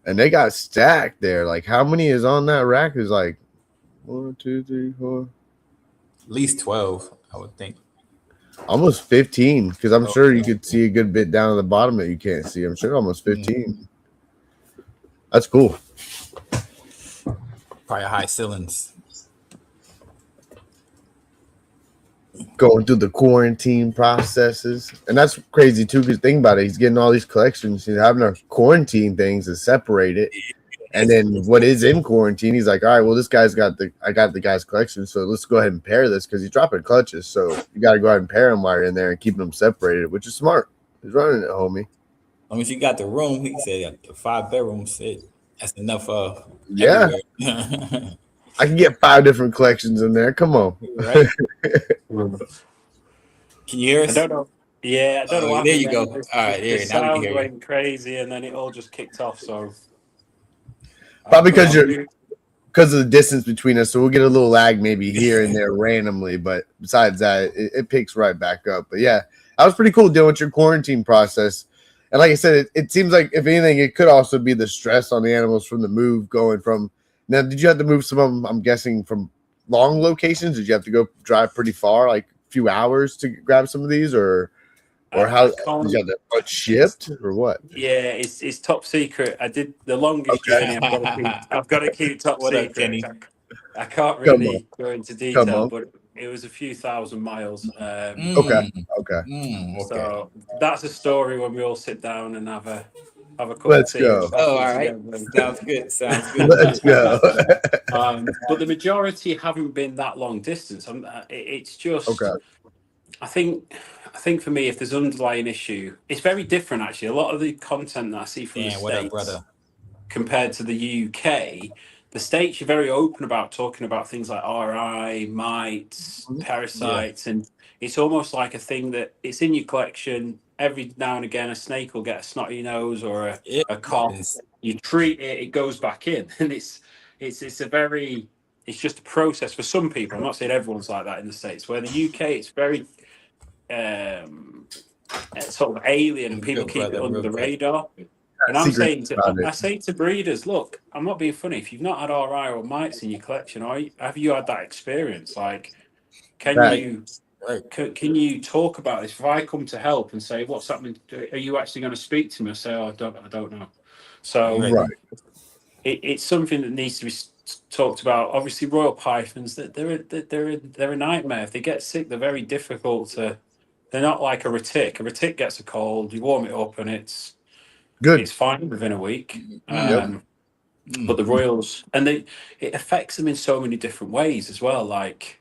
And they got stacked there. Like, how many is on that rack? Is like 1, 2, 3, 4. At least 12, I would think. Almost 15, because I'm sure you could see a good bit down at the bottom that you can't see. I'm sure almost 15. That's cool. Probably high ceilings. Going through the quarantine processes, and that's crazy too. Because think about it, he's getting all these collections, he's having to quarantine things to separate it, and then what is in quarantine, he's like, all right, well, this guy's got I got the guy's collection, so let's go ahead and pair this because he's dropping clutches, so you got to go ahead and pair them while you're in there and keep them separated, which is smart. He's running it, homie. As long as you got the room, he said the 5 bedrooms. That's enough. Yeah. I can get 5 different collections in there. Come on. Right. Can you hear us? I don't know. Yeah, I don't know. There you go. All right, the now we sound can hear you. went crazy, and then it all just kicked off. So Probably because of the distance between us, so we'll get a little lag maybe here and there randomly. But besides that, it picks right back up. But yeah, that was pretty cool dealing with your quarantine process. And like I said, it seems like if anything, it could also be the stress on the animals from the move going from. Now, did you have to move some of them? I'm guessing from long locations. Did you have to go drive pretty far, like a few hours to grab some of these, or how did you have to shipped or what? Yeah, it's top secret. I did the longest journey. I've got to keep top secret. Up, Kenny? I can't really go into detail, but it was a few thousand miles. Okay. So that's a story when we all sit down and have a couple. Let's go. Oh, all right. Sounds good. Let's go. But the majority haven't been that long distance. It's just. Okay. I think for me, if there's an underlying issue, it's very different actually. A lot of the content that I see from the States compared to the UK, the States you're very open about talking about things like RI, mites, parasites, and it's almost like a thing that it's in your collection. Every now and again, a snake will get a snotty nose or a cough. You treat it, it goes back in, and it's just a process for some people. I'm not saying everyone's like that in the States. Where the UK, it's very sort of alien, and people keep it under the radar. And I say to breeders, look, I'm not being funny. If you've not had RI or mites in your collection, have you had that experience? Like, can you talk about this? If I come to help and say, what's happening? Are you actually going to speak to me? I say, I don't know. So it's something that needs to be talked about. Obviously, royal pythons, they're a nightmare. If they get sick, they're very difficult to. They're not like a retic. A retic gets a cold, you warm it up, and it's good. It's fine within a week. But the royals, and it affects them in so many different ways as well. Like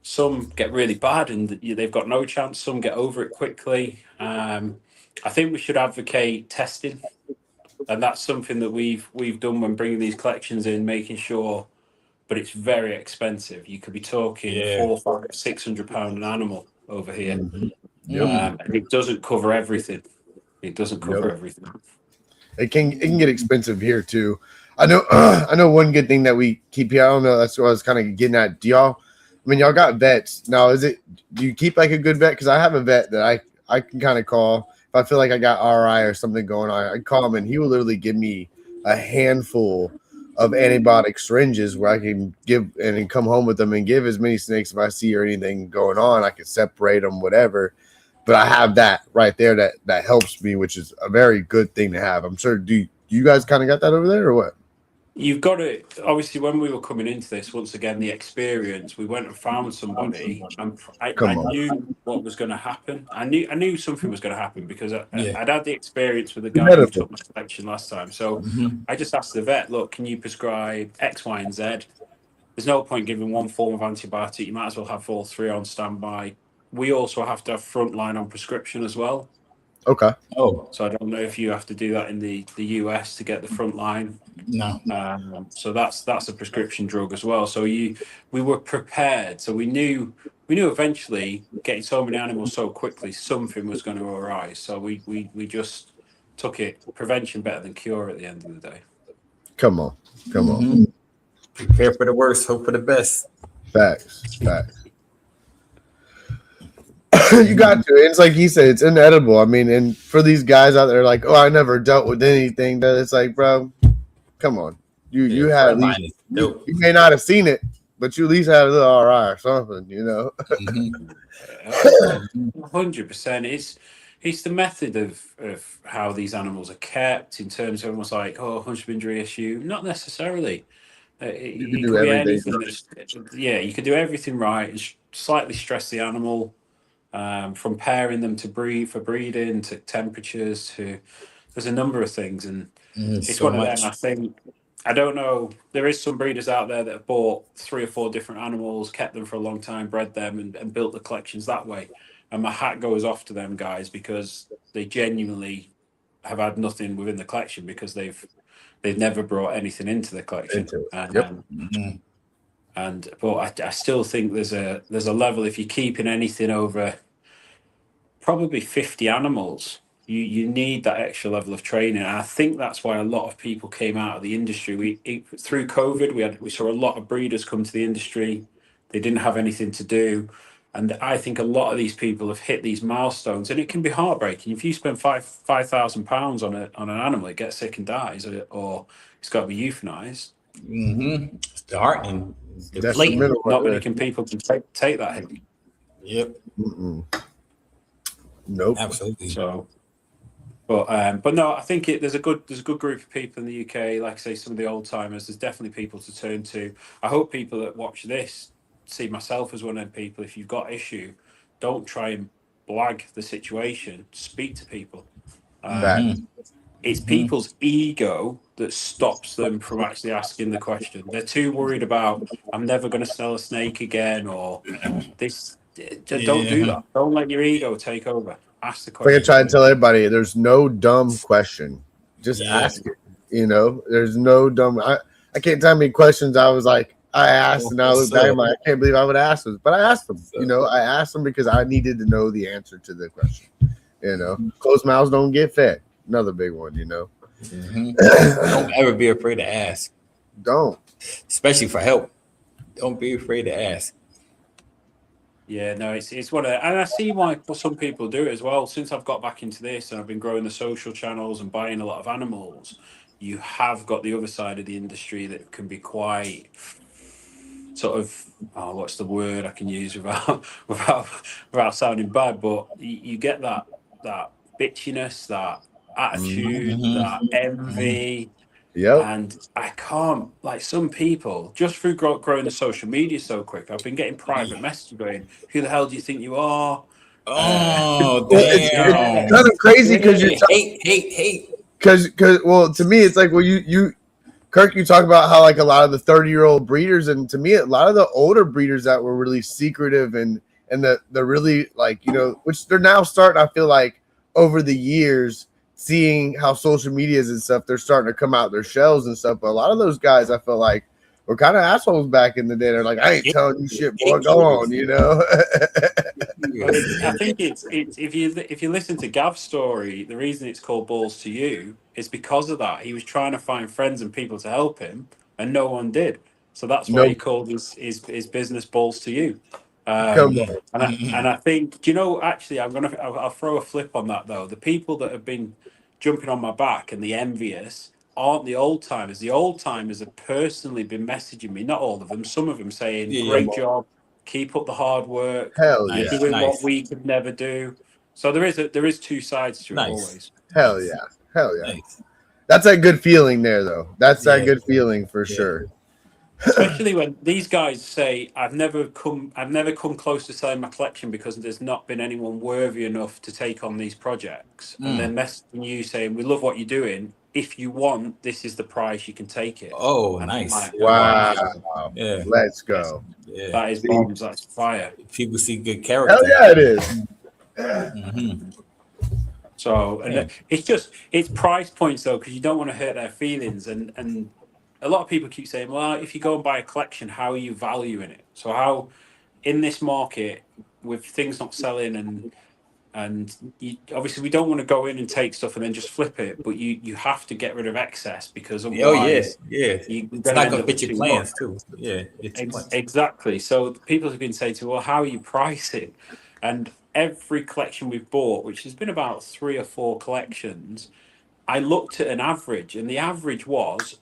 some get really bad and they've got no chance. Some get over it quickly. I think we should advocate testing. And that's something that we've done when bringing these collections in, making sure, but it's very expensive. You could be talking £400, £500, £600 an animal over here. And it doesn't cover everything. It doesn't cover everything. It can get expensive here too. I know one good thing that we keep here. I don't know. That's what I was kind of getting at. Y'all got vets now? Do you keep like a good vet? Because I have a vet that I can kind of call. If I feel like I got RI or something going on, I call him and he will literally give me a handful of antibiotic syringes where I can give and then come home with them and give as many snakes if I see or anything going on. I can separate them, whatever. But I have that right there that helps me, which is a very good thing to have. I'm sure. Do you guys kind of got that over there or what? You've got to, obviously, when we were coming into this, once again, the experience, we went and found somebody, and I knew what was going to happen. I knew something was going to happen because I'd had the experience with the guy who took my collection last time. So I just asked the vet, look, can you prescribe X, Y, and Z? There's no point giving one form of antibiotic. You might as well have all 3 on standby. We also have to have frontline on prescription as well. Okay. Oh, so I don't know if you have to do that in the US to get the front line. No. So that's a prescription drug as well. So we were prepared. So we knew eventually getting so many animals so quickly, something was going to arise. So we just took it prevention better than cure at the end of the day. Come on. Prepare for the worst, hope for the best. Facts. You got to. It's like he said, it's inedible. I mean, and for these guys out there, like, oh, I never dealt with anything. That it's like, bro, come on. You had at least, you may not have seen it, but you at least have a little RI or something, you know. 100%. It's the method of how these animals are kept in terms of almost like, oh, hunter injury issue. Not necessarily. You can It do could be everything. anything. Yeah, you could do everything right and slightly stress the animal, from pairing them to breed for breeding to temperatures to there's a number of things, and it's So one of much. them. I think I don't know. There is some breeders out there that have bought 3 or 4 different animals, kept them for a long time, bred them, and built the collections that way. And my hat goes off to them guys because they genuinely have had nothing within the collection because they've never brought anything into the collection. Into it. And, Yep. But I still think there's a level if you're keeping anything over probably 50 animals, you need that extra level of training. And I think that's why a lot of people came out of the industry. Through COVID, we saw a lot of breeders come to the industry. They didn't have anything to do. And I think a lot of these people have hit these milestones, and it can be heartbreaking. If you spend £5,000 on an animal, it gets sick and dies, or it's got to be euthanized. It's disheartening. It's deflating. Detrimental. Not many people can take that hit. Yep. Nope. Absolutely. So, but no, I think there's a good group of people in the UK. Like I say, some of the old timers. There's definitely people to turn to. I hope people that watch this see myself as one of them people. If you've got issue, don't try and blag the situation. Speak to people. It's people's ego that stops them from actually asking the question. They're too worried about, I'm never going to sell a snake again, or this. Don't do that. Don't let your ego take over. Ask the Like question. I try to tell everybody, there's no dumb question. Just ask it. You know, there's no dumb. I can't tell how many questions I was like, I asked, and I look back, I'm like, I can't believe I would ask them. But I asked them. You know, I asked them because I needed to know the answer to the question. You know, closed mouths don't get fed. Another big one, you know. Don't ever be afraid to ask. Don't. Especially for help. Don't be afraid to ask. Yeah, no, it's one of, and I see why some people do it as well. Since I've got back into this and I've been growing the social channels and buying a lot of animals, you have got the other side of the industry that can be quite sort of, what's the word I can use without sounding bad, but you get that bitchiness, that attitude, that envy. Yep. And I can't, like some people, just through growing the social media so quick, I've been getting private messages going, who the hell do you think you are? Oh, It's damn. kind of crazy because you're hate. because well, to me, it's like, well, you Kirk, you talk about how like a lot of the 30-year-old breeders, and to me, a lot of the older breeders that were really secretive and the really like, you know, which they're now starting, I feel like over the years, seeing how social media is and stuff, they're starting to come out their shells and stuff. But a lot of those guys, I feel like, were kind of assholes back in the day. They're like, I ain't telling you shit, boy. Go on, you know. I think it's if you listen to Gav's story, the reason it's called Balls to You is because of that. He was trying to find friends and people to help him, and no one did. So that's why he called his business Balls to You. Come on. And I think, do you know, actually, I'll throw a flip on that though. The people that have been jumping on my back and the envious aren't the old timers. The old timers have personally been messaging me, not all of them, some of them saying, great job, keep up the hard work, Hell yeah. doing what we could never do. So there is two sides to it always. Hell yeah. Nice. That's a good feeling there, though. That's that good feeling for sure. Especially when these guys say, I've never come close to selling my collection because there's not been anyone worthy enough to take on these projects. And then messaging you saying, we love what you're doing. If you want, this is the price, you can take it. Oh, and nice. Like, Wow. Yeah. Let's go. Yeah. That is bombs, that's fire. People see good character. Hell yeah, it is. So, and it's price points though, because you don't want to hurt their feelings. And a lot of people keep saying, well, if you go and buy a collection, how are you valuing it? So how, in this market, with things not selling and you, obviously we don't want to go in and take stuff and then just flip it, but you have to get rid of excess because otherwise it's not going to fit your plans too. Yeah, exactly. So people have been saying to me, well, how are you pricing? And every collection we've bought, which has been about 3 or 4 collections, I looked at an average, and the average was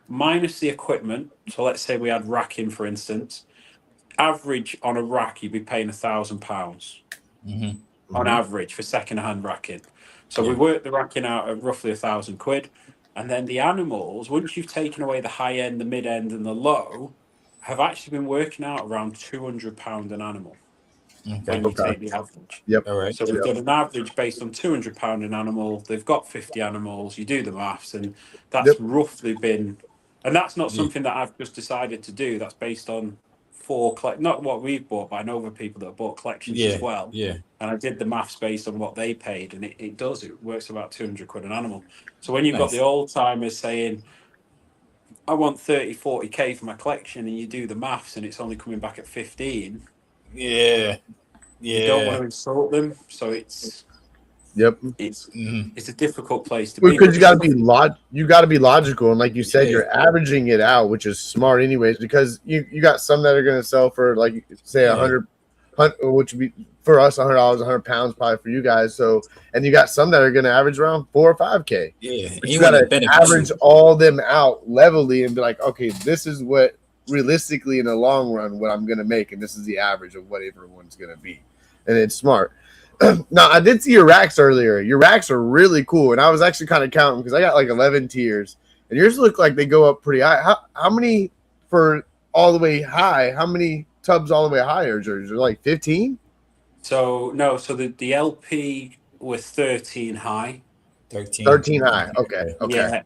minus the equipment. So let's say we had racking, for instance, average on a rack, you'd be paying £1,000 on average for second-hand racking. So we work the racking out at roughly £1,000, and then the animals, once you've taken away the high end, the mid end, and the low, have actually been working out around £200 an animal. When you take the average. Yep. All right. So we've done an average based on £200 an animal. They've got 50 animals. You do the maths, and that's roughly been. And that's not something that I've just decided to do. That's based on not what we've bought, but I know other people that have bought collections as well. Yeah. And I did the maths based on what they paid, and it works about £200 an animal. So when you've got the old timers saying, I want 30, 40K for my collection, and you do the maths and it's only coming back at 15. Yeah. You don't want to insult them, so it's a difficult place to be. Because you got to be logical, and like you said, you're averaging it out, which is smart, anyways. Because you got some that are going to sell for like say 100, which would be for us $100, 100 pounds probably for you guys. So, and you got some that are going to average around 4 or 5K. Yeah, but you got to average all them out levelly and be like, okay, this is what realistically in the long run what I'm going to make, and this is the average of what everyone's going to be, and it's smart. Now, I did see your racks earlier. Your racks are really cool, and I was actually kind of counting because I got like 11 tiers, and yours look like they go up pretty high. How many for all the way high? How many tubs all the way higher? Is there like 15? So no, so the LP was 13 high. 13 high. Okay. Yeah,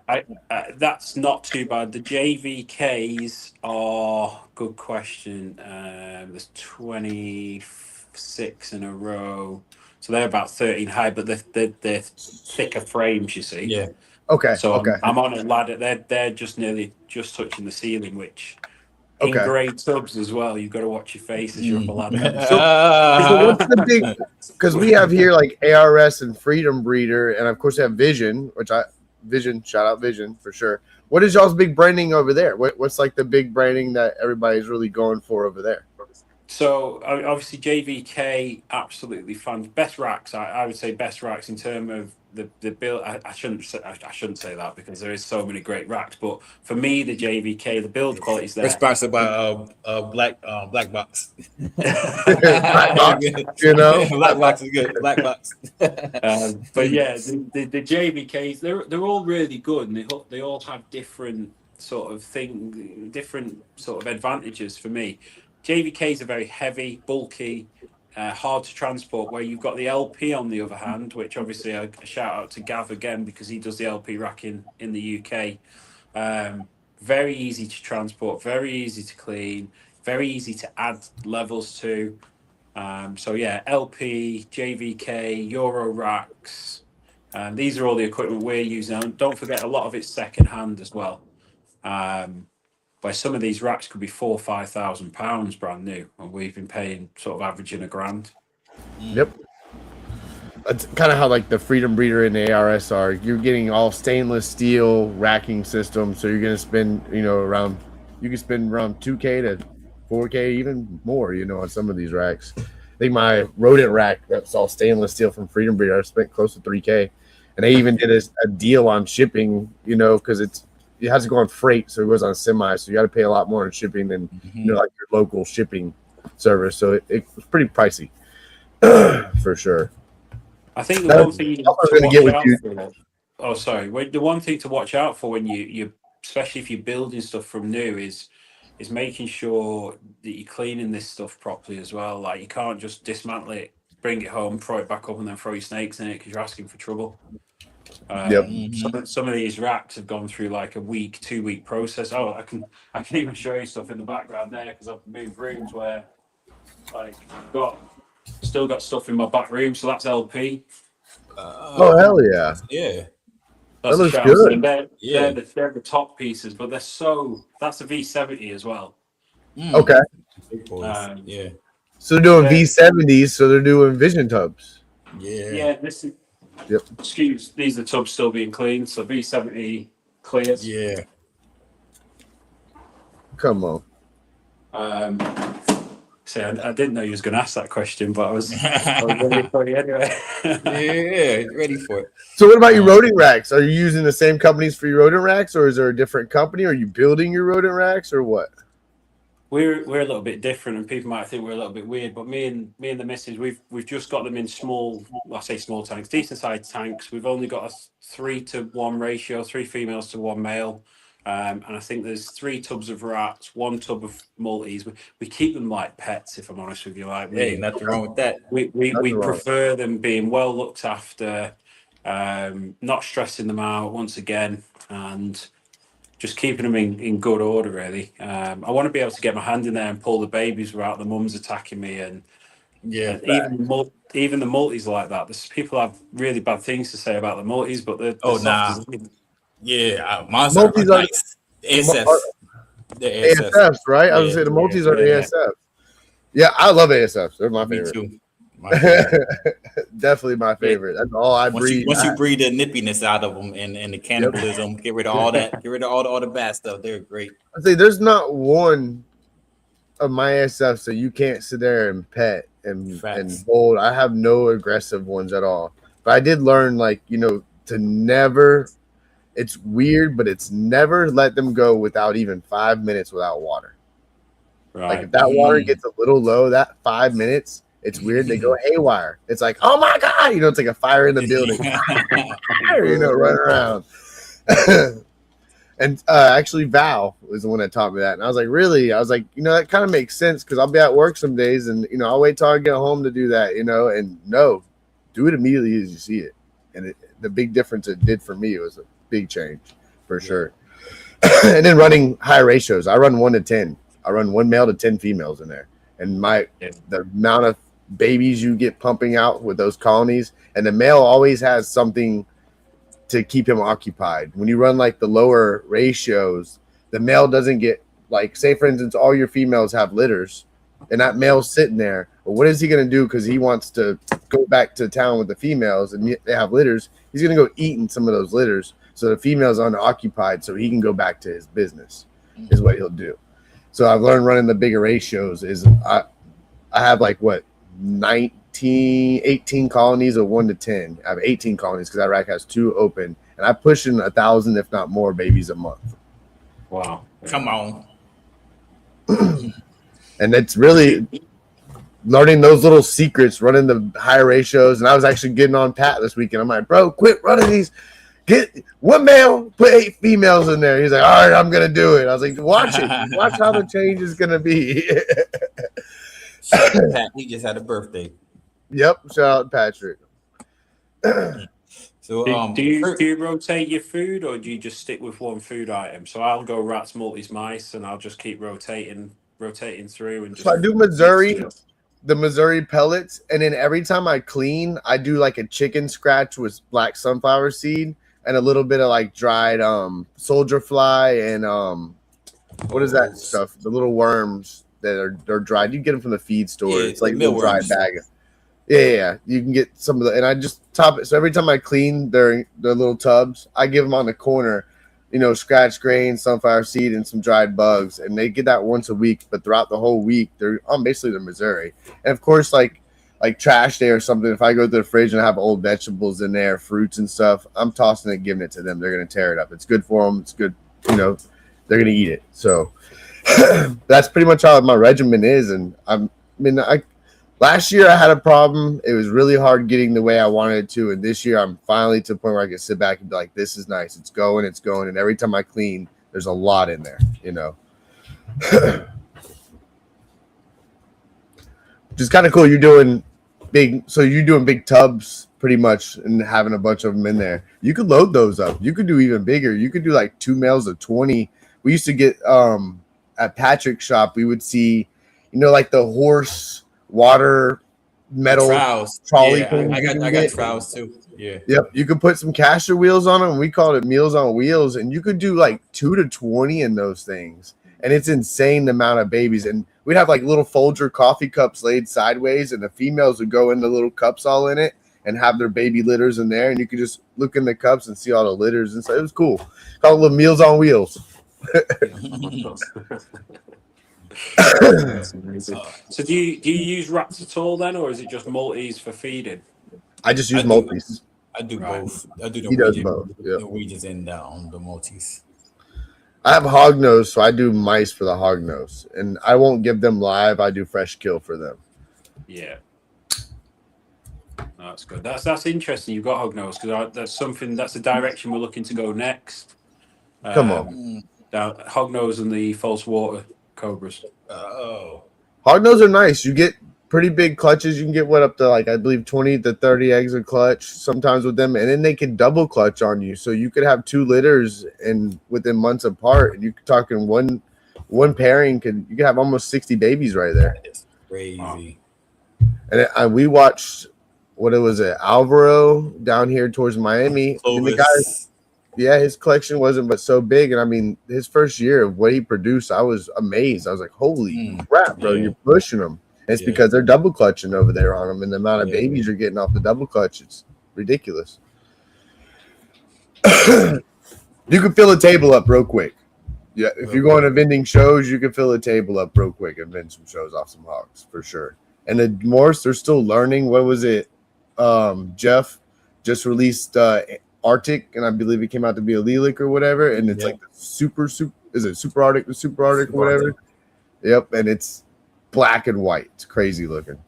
that's not too bad. The JVKs are good question. There's 26 in a row. So they're about 13 high, but they're thicker frames, you see. Yeah. Okay. So I'm on a ladder. They're just just touching the ceiling, which in grey tubs as well. You've got to watch your face as you're up a ladder. So what's the big? Because we have here like ARS and Freedom Breeder, and of course we have Vision, shout out Vision for sure. What is y'all's big branding over there? What's like the big branding that everybody's really going for over there? So obviously JVK absolutely fun. Best racks, I would say best racks in terms of the build. I shouldn't say that because there is so many great racks. But for me, the JVK, the build quality is there. We're sponsored by Black Box. Black Box, you know, Black Box is good. Black Box. But yeah, the JVKs, they're all really good, and they all have different sort of advantages for me. JVKs are very heavy, bulky, hard to transport, where you've got the LP on the other hand, which obviously a shout out to Gav again because he does the LP racking in the UK. Very easy to transport, very easy to clean, very easy to add levels to. So yeah, LP, JVK, Euro racks. These are all the equipment we're using. And don't forget, a lot of it's second hand as well. Where some of these racks could be £4,000 or £5,000 brand new, and we've been paying sort of averaging £1,000. Yep. That's kind of how like the Freedom Breeder and the ARS are. You're getting all stainless steel racking system, so you're gonna spend, around 2K to 4K, even more, on some of these racks. I think my rodent rack that's all stainless steel from Freedom Breeder, I spent close to 3K, and they even did a deal on shipping, because it has to go on freight, so it goes on semi, so you got to pay a lot more on shipping than like your local shipping service. So it was pretty pricey for sure. I think the one thing the one thing to watch out for when you especially if you're building stuff from new is making sure that you're cleaning this stuff properly as well. Like you can't just dismantle it, bring it home, throw it back up, and then throw your snakes in it because you're asking for trouble. Some of these racks have gone through like a 2-week process. I can even show you stuff in the background there because I've moved rooms where like still got stuff in my back room, so that's LP. Oh hell yeah! Yeah, that looks good. They're the top pieces, but that's a V70 as well. Okay. Yeah. So they're doing V70s, so they're doing Vision tubs. Yeah. This is. Yep. These are the tubs still being cleaned, so V70 clears. Yeah. Come on. See, I didn't know you was going to ask that question, but I was ready for you anyway. Yeah, ready for it. So what about your rodent racks? Are you using the same companies for your rodent racks, or is there a different company? Are you building your rodent racks, or what? we're a little bit different, and people might think we're a little bit weird. But me and the missus, we've just got them in small, well, I say small tanks, decent sized tanks. We've only got a 3-to-1 ratio, 3 females to 1 male. And I think there's 3 tubs of rats, 1 tub of multis. We keep them like pets, if I'm honest with you. Like, Hey, nothing wrong with that. we Nothing wrong. prefer them being well looked after, not stressing them out once again, and just keeping them in good order, really. I want to be able to get my hand in there and pull the babies without the mums attacking me. And Yeah. even the multis like that. There's people have really bad things to say about the multis, but they're Oh, soft nah. as anything. Yeah, mine are Multis are- nice. ASF. They're ASF. ASFs, right? I was Yeah, saying the multis are yeah. ASF. Yeah, I love ASFs. They're my Me favorite. too. My favorite. Definitely my favorite. That's all I breed. Once you breed the nippiness out of them and the cannibalism, get rid of all that, get rid of all the bad stuff. They're great. I say there's not one of my ASFs that you can't sit there and pet and Facts. hold. I have no aggressive ones at all. But I did learn, like, to never. It's weird, but it's never let them go without even 5 minutes without water. Right. Like if that water gets a little low, that 5 minutes, it's weird. They go haywire. It's like, oh my god, it's like a fire in the building. Run around. And actually, Val was the one that taught me that, and I was like, really? I was like, that kind of makes sense because I'll be at work some days, and I'll wait till I get home to do that, and no, do it immediately as you see it. And the big difference it did for me was a big change for sure. And then running high ratios, I run 1 to 10. I run 1 male to 10 females in there, and the amount of babies you get pumping out with those colonies, and the male always has something to keep him occupied. When you run like the lower ratios, the male doesn't get, like, say for instance, all your females have litters, and that male's sitting there. But what is he going to do? Because he wants to go back to town with the females, and they have litters. He's going to go eating some of those litters, so the female's unoccupied, so he can go back to his business. Is what he'll do. So I've learned running the bigger ratios is I have 18 colonies of 1 to 10. I have 18 colonies because that rack has 2 open, and I push in 1,000, if not more, babies a month. Wow. Come on. And it's really learning those little secrets, running the high ratios. And I was actually getting on Pat this weekend. I'm like, bro, quit running these. Get 1 male, put 8 females in there. He's like, all right, I'm gonna do it. I was like, watch it. Watch how the change is gonna be. Shout out to Pat. He just had a birthday. Yep. Shout out Patrick. So Do you rotate your food, or do you just stick with one food item? So I'll go rats, multis, mice, and I'll just keep rotating through. And just So I do Missouri, the Missouri pellets, and then every time I clean, I do like a chicken scratch with black sunflower seed and a little bit of like dried soldier fly and what is that stuff? The little worms that are dried. You get them from the feed store. Yeah, it's like a the little dried mealworms. bag. Yeah. You can get some of the, and I just top it. So every time I clean their little tubs, I give them on the corner, scratch grain, sunflower seed, and some dried bugs, and they get that once a week. But throughout the whole week, they're basically the Missouri. And of course, like trash day or something, if I go to the fridge and I have old vegetables in there, fruits and stuff, I'm tossing it, giving it to them. They're gonna tear it up. It's good for them. It's good, they're gonna eat it. So that's pretty much how my regimen is. And last year I had a problem. It was really hard getting the way I wanted it to. And this year I'm finally to the point where I can sit back and be like, this is nice. It's going. And every time I clean, there's a lot in there, Which is kind of cool. You're doing big tubs pretty much and having a bunch of them in there. You could load those up. You could do even bigger. You could do like 2 males of 20. We used to get at Patrick's shop, we would see, like the horse water metal trolley. Yeah, things I you can got get. trowels too. Yeah. Yep. You could put some caster wheels on them. We called it Meals on Wheels, and you could do like 2 to 20 in those things. And it's insane the amount of babies. And we'd have like little Folger coffee cups laid sideways, and the females would go in the little cups all in it and have their baby litters in there. And you could just look in the cups and see all the litters. And so it was cool. Called it little Meals on Wheels. So do you use rats at all then, or is it just multis for feeding? I just use I do. multis. I do both. I do the He does Norwegian, both. Yeah. Norwegians and the multis. I have hog nose, so I do mice for the hog nose, and I won't give them live. I do fresh kill for them. Yeah. No, that's good. That's interesting. You've got hognose because that's the direction we're looking to go next. Come on. Hognose and the false water cobras. Oh, Hog nose are nice. You get pretty big clutches. You can get up to I believe 20 to 30 eggs a clutch sometimes with them, and then they can double clutch on you. So you could have 2 litters and within months apart, and you're talking one pairing you could have almost 60 babies right there. it's crazy. And we watched Alvaro down here towards Miami. And the guy, his collection wasn't but so big, and I mean his first year of what he produced, I was amazed. I was like, holy crap, bro, you're pushing them. And it's because they're double clutching over there on them, and the amount of babies you're getting off the double clutch, it's ridiculous. You can fill a table up real quick. Yeah, if you're going to vending shows, you can fill a table up real quick and vend some shows off some hogs for sure. And the Morse, they're still learning. What was it? Jeff just released Arctic, and I believe it came out to be a Lilac or whatever, and it's like the super is it Super Arctic or whatever? Yep, and it's black and white. It's crazy looking.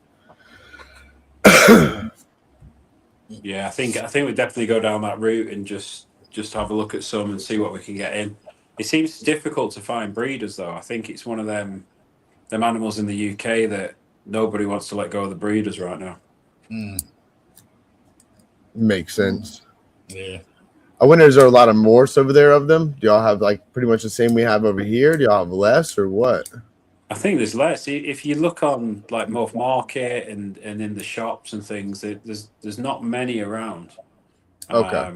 Yeah, I think we definitely go down that route and just have a look at some and see what we can get in. It seems difficult to find breeders though. I think it's one of them animals in the UK that nobody wants to let go of the breeders right now. Makes sense. Yeah. I wonder, is there a lot of Morse over there of them? Do y'all have pretty much the same we have over here? Do y'all have less or what? I think there's less. If you look on Morph Market and in the shops and things, there's not many around. Okay.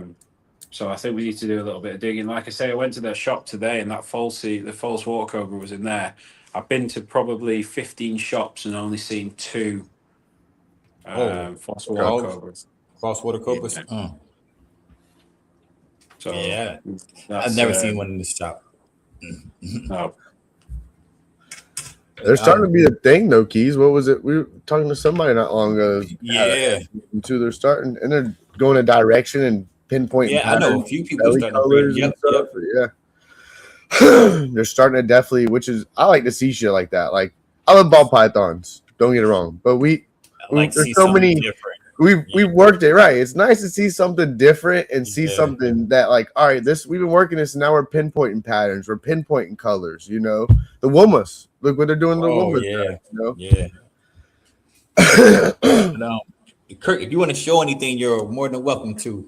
So I think we need to do a little bit of digging. Like I say, I went to their shop today, and the false water cobra was in there. I've been to probably 15 shops and only seen 2 false water cobras. False water cobras. Yeah. So I've never seen one in the shop. No. They're starting to be a thing, though, Keys. What was it? We were talking to somebody not long ago. Yeah. They're starting, and they're going a direction and pinpointing. Yeah, I know a few people starting colors to and stuff. Yeah. They're starting to definitely, I like to see shit like that. Like, I love ball pythons. Don't get it wrong, but there's so many different. We've worked it right. It's nice to see something different and see something that all right, we've been working this, and now we're pinpointing patterns, we're pinpointing colors, the Womas. Look what they're doing to the Womas. No. Kirk, if you want to show anything, you're more than welcome to.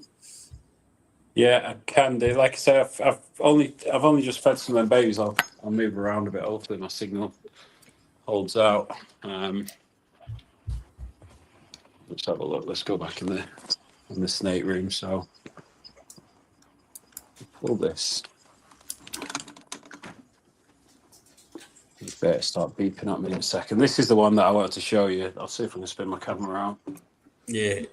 Yeah, I can do. Like I say, I've only just fed some of them babies. I'll move around a bit. Hopefully my signal holds out. Let's have a look. Let's go back in the snake room. So pull this. You better start beeping at me in a second. This is the one that I wanted to show you. I'll see if I can spin my camera around. Yeah.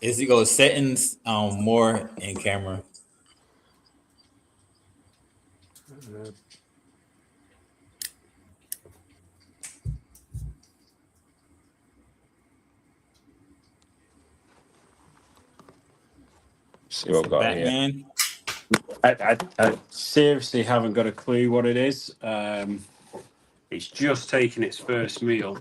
As you go settings, more in camera. See what I've got Batman. here. I seriously haven't got a clue what it is. It's just taken its first meal.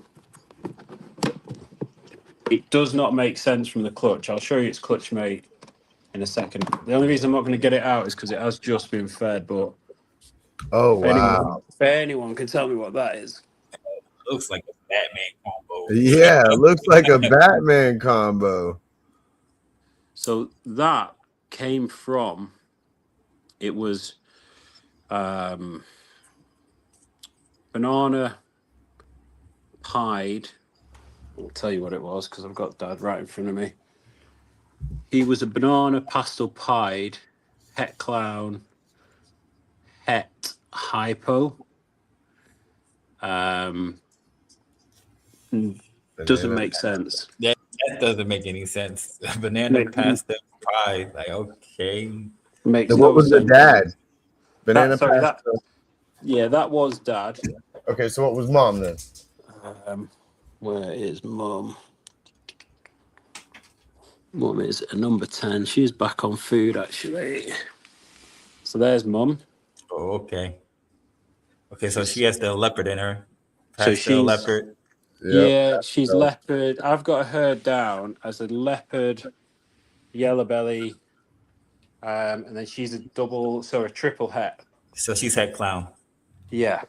It does not make sense from the clutch. I'll show you its clutch mate in a second. The only reason I'm not going to get it out is because it has just been fed. But if anyone can tell me what that is. It looks like a Batman combo. Yeah, it looks like a Batman combo. So that came from, it was banana pied. I'll tell you what it was because I've got Dad right in front of me. He was a banana pastel pied het clown het hypo. Doesn't make sense. That doesn't make any sense. Banana pastel pie. Like, okay. Makes what was sense. the dad? Banana pastel. That was Dad. Okay, so what was Mom then? Where is Mum? Mum is a number 10. She's back on food, actually. So there's Mum. Oh, okay. Okay, so she has the leopard in her. So Pastel she's leopard. Yep. yeah, she's leopard. I've got her down as a leopard, yellow belly, and then she's a triple het. So she's had clown. Yeah.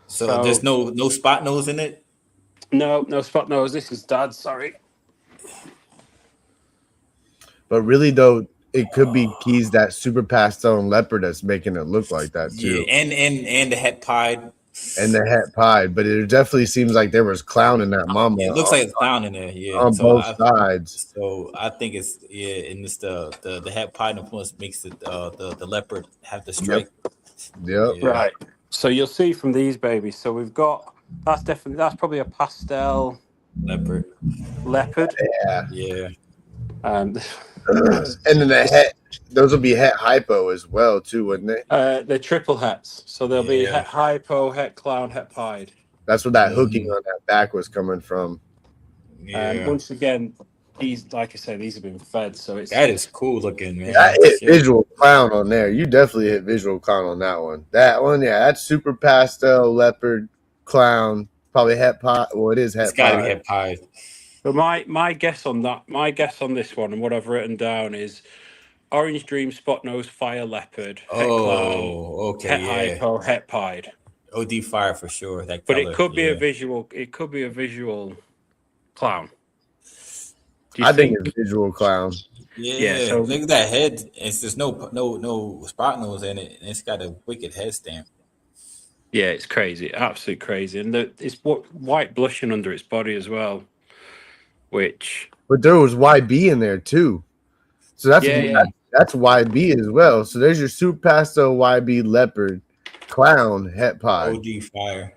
So there's no spot nose in it. No spot nose. This is Dad. Sorry. But really, though, it could be Keys that super pastel and leopard that's making it look like that too. Yeah, and the het pied. And the het pied, but it definitely seems like there was clown in that mama. It looks like it's clown in there. Yeah, on both sides. So I think it's and it's the het pied influence makes it the leopard have the stripe. Yep. Yeah. Right. So you'll see from these babies. So we've got that's probably a pastel Leopard. Yeah. Yeah. And then the het, those will be het hypo as well too, wouldn't they? They're triple hets. So there'll be Yeah. het hypo, het clown, het pied. That's what that hooking on that back was coming from. And once again, these, like I say, these have been fed, so it's That is cool looking, man. That hit Shit. visual clown on there. You definitely hit visual clown on that one. That one, yeah, that's super pastel, leopard, clown, probably het pot. Well, it is het It's gotta be pot. het pied. But my guess on this one and what I've written down is Orange Dream, Spot Nose, Fire Leopard, Het Clown, Oh, okay, Het yeah. Hypo, Het Pied. OD fire for sure. That But color, it could be yeah. a visual. It could be a visual clown. Do you I think it's visual clown. Yeah, so- look at that head. It's just no spot nose in it. And it's got a wicked head stamp. Yeah, it's crazy, absolutely crazy, and it's white blushing under its body as well, which But there was YB in there too. So that's Yeah. that's YB as well. So there's your super pastel YB leopard clown het pod. OD fire.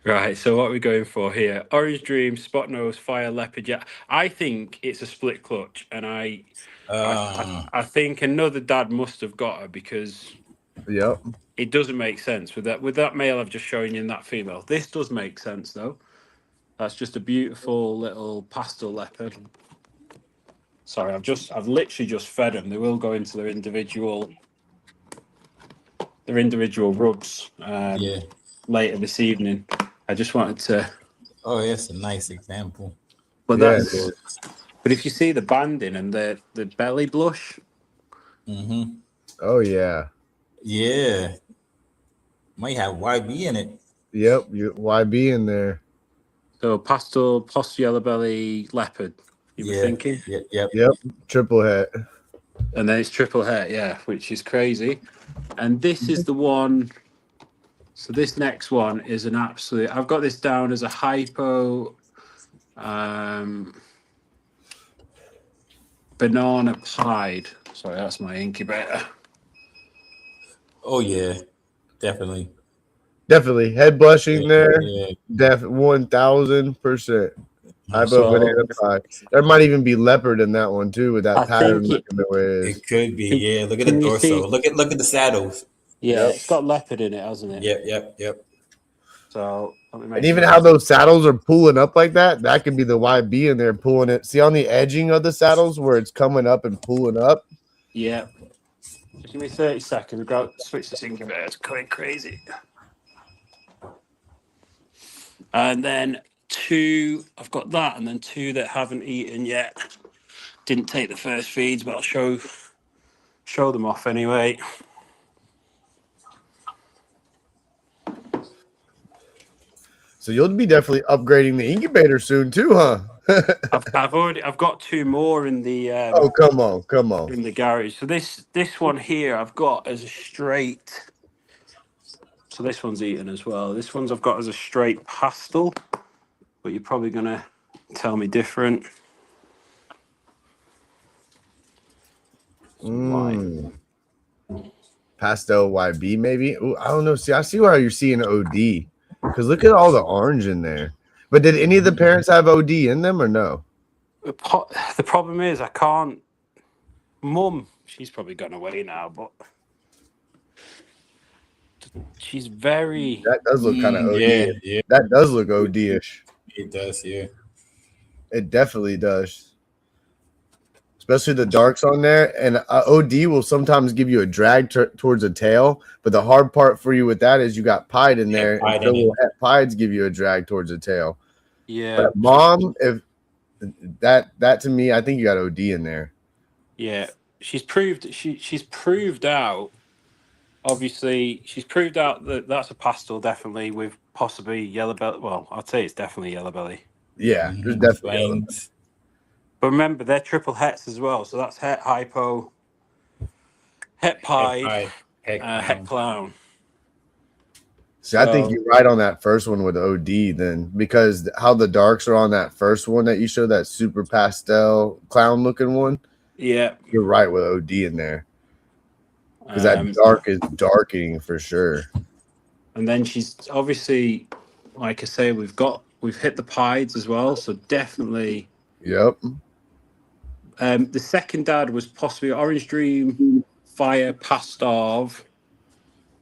right. So what are we going for here? Orange Dream, Spot Nose, Fire Leopard. Yeah, I think it's a split clutch, and I think another dad must have got her because Yep. it doesn't make sense with that male I've just shown you and that female. This does make sense though. That's just a beautiful little pastel leopard. Sorry, I've literally just fed them. They will go into their individual rugs Yeah. later this evening. I just wanted to, Oh, that's a nice example. but Yeah, that's. it But if you see the banding and the belly blush, Mm-hmm. Oh yeah. Yeah. Might have YB in it. Yep. You YB in there. so pastel yellow belly leopard. You were Yeah. thinking, Yep. Yep. Triple het. and then it's triple hair, yeah, which is crazy. And this is the one. So this next one is an absolute. I've got this down as a hypo, banana pied. Sorry, that's my incubator. Oh yeah. Definitely. Definitely head blushing there. Yeah. 1000%. Hypo So- banana pie. There might even be leopard in that one too, with that I pattern think looking the way it is. It could be. Yeah. Look at the Can you torso. see- Look at the saddles. Yeah, Yep. it's got leopard in it, hasn't it? Yep. So let me make And even sure. how those saddles are pulling up like that, that could be the YB in there pulling it. See on the edging of the saddles where it's coming up and pulling up? Yeah. Just give me 30 seconds. I've got to switch this incubator. It's going crazy. And then two, I've got that, and then two that haven't eaten yet. Didn't take the first feeds, but I'll show them off anyway. So you'll be definitely upgrading the incubator soon too, huh? I've got two more in the Oh, come on. in the garage. So this one here I've got as a straight. So this one's eaten as well. This one's I've got as a straight pastel, but you're probably gonna tell me different. Mm. Pastel YB maybe. Ooh, I don't know. See, I see why you're seeing OD. Because look at all the orange in there. But did any of the parents have OD in them or no? The problem is I can't. Mum, she's probably gone away now, but she's very. That does look kind of OD. Yeah. That does look OD-ish. It does. Yeah. It definitely does. especially the darks on there. And OD will sometimes give you a drag towards the tail, but the hard part for you with that is you got pied in there, pied and so in it. will pieds give you a drag towards the tail. Yeah, But mom, if that to me, I think you got OD in there. yeah. She's proved out. Obviously, she's proved out that that's a pastel, definitely, with possibly yellow belly. Well, I'd say it's definitely yellow belly. Yeah, there's definitely Flames. But remember, they're triple hets as well. So that's het hypo, het pied, het clown. See, I think you're right on that first one with OD then, because how the darks are on that first one that you showed, that super pastel clown looking one. Yeah, you're right with OD in there, because that dark is darkening for sure. And then she's obviously, like I say, we've hit the pieds as well, so definitely. Yep. The second dad was possibly Orange Dream, Fire, Pastov.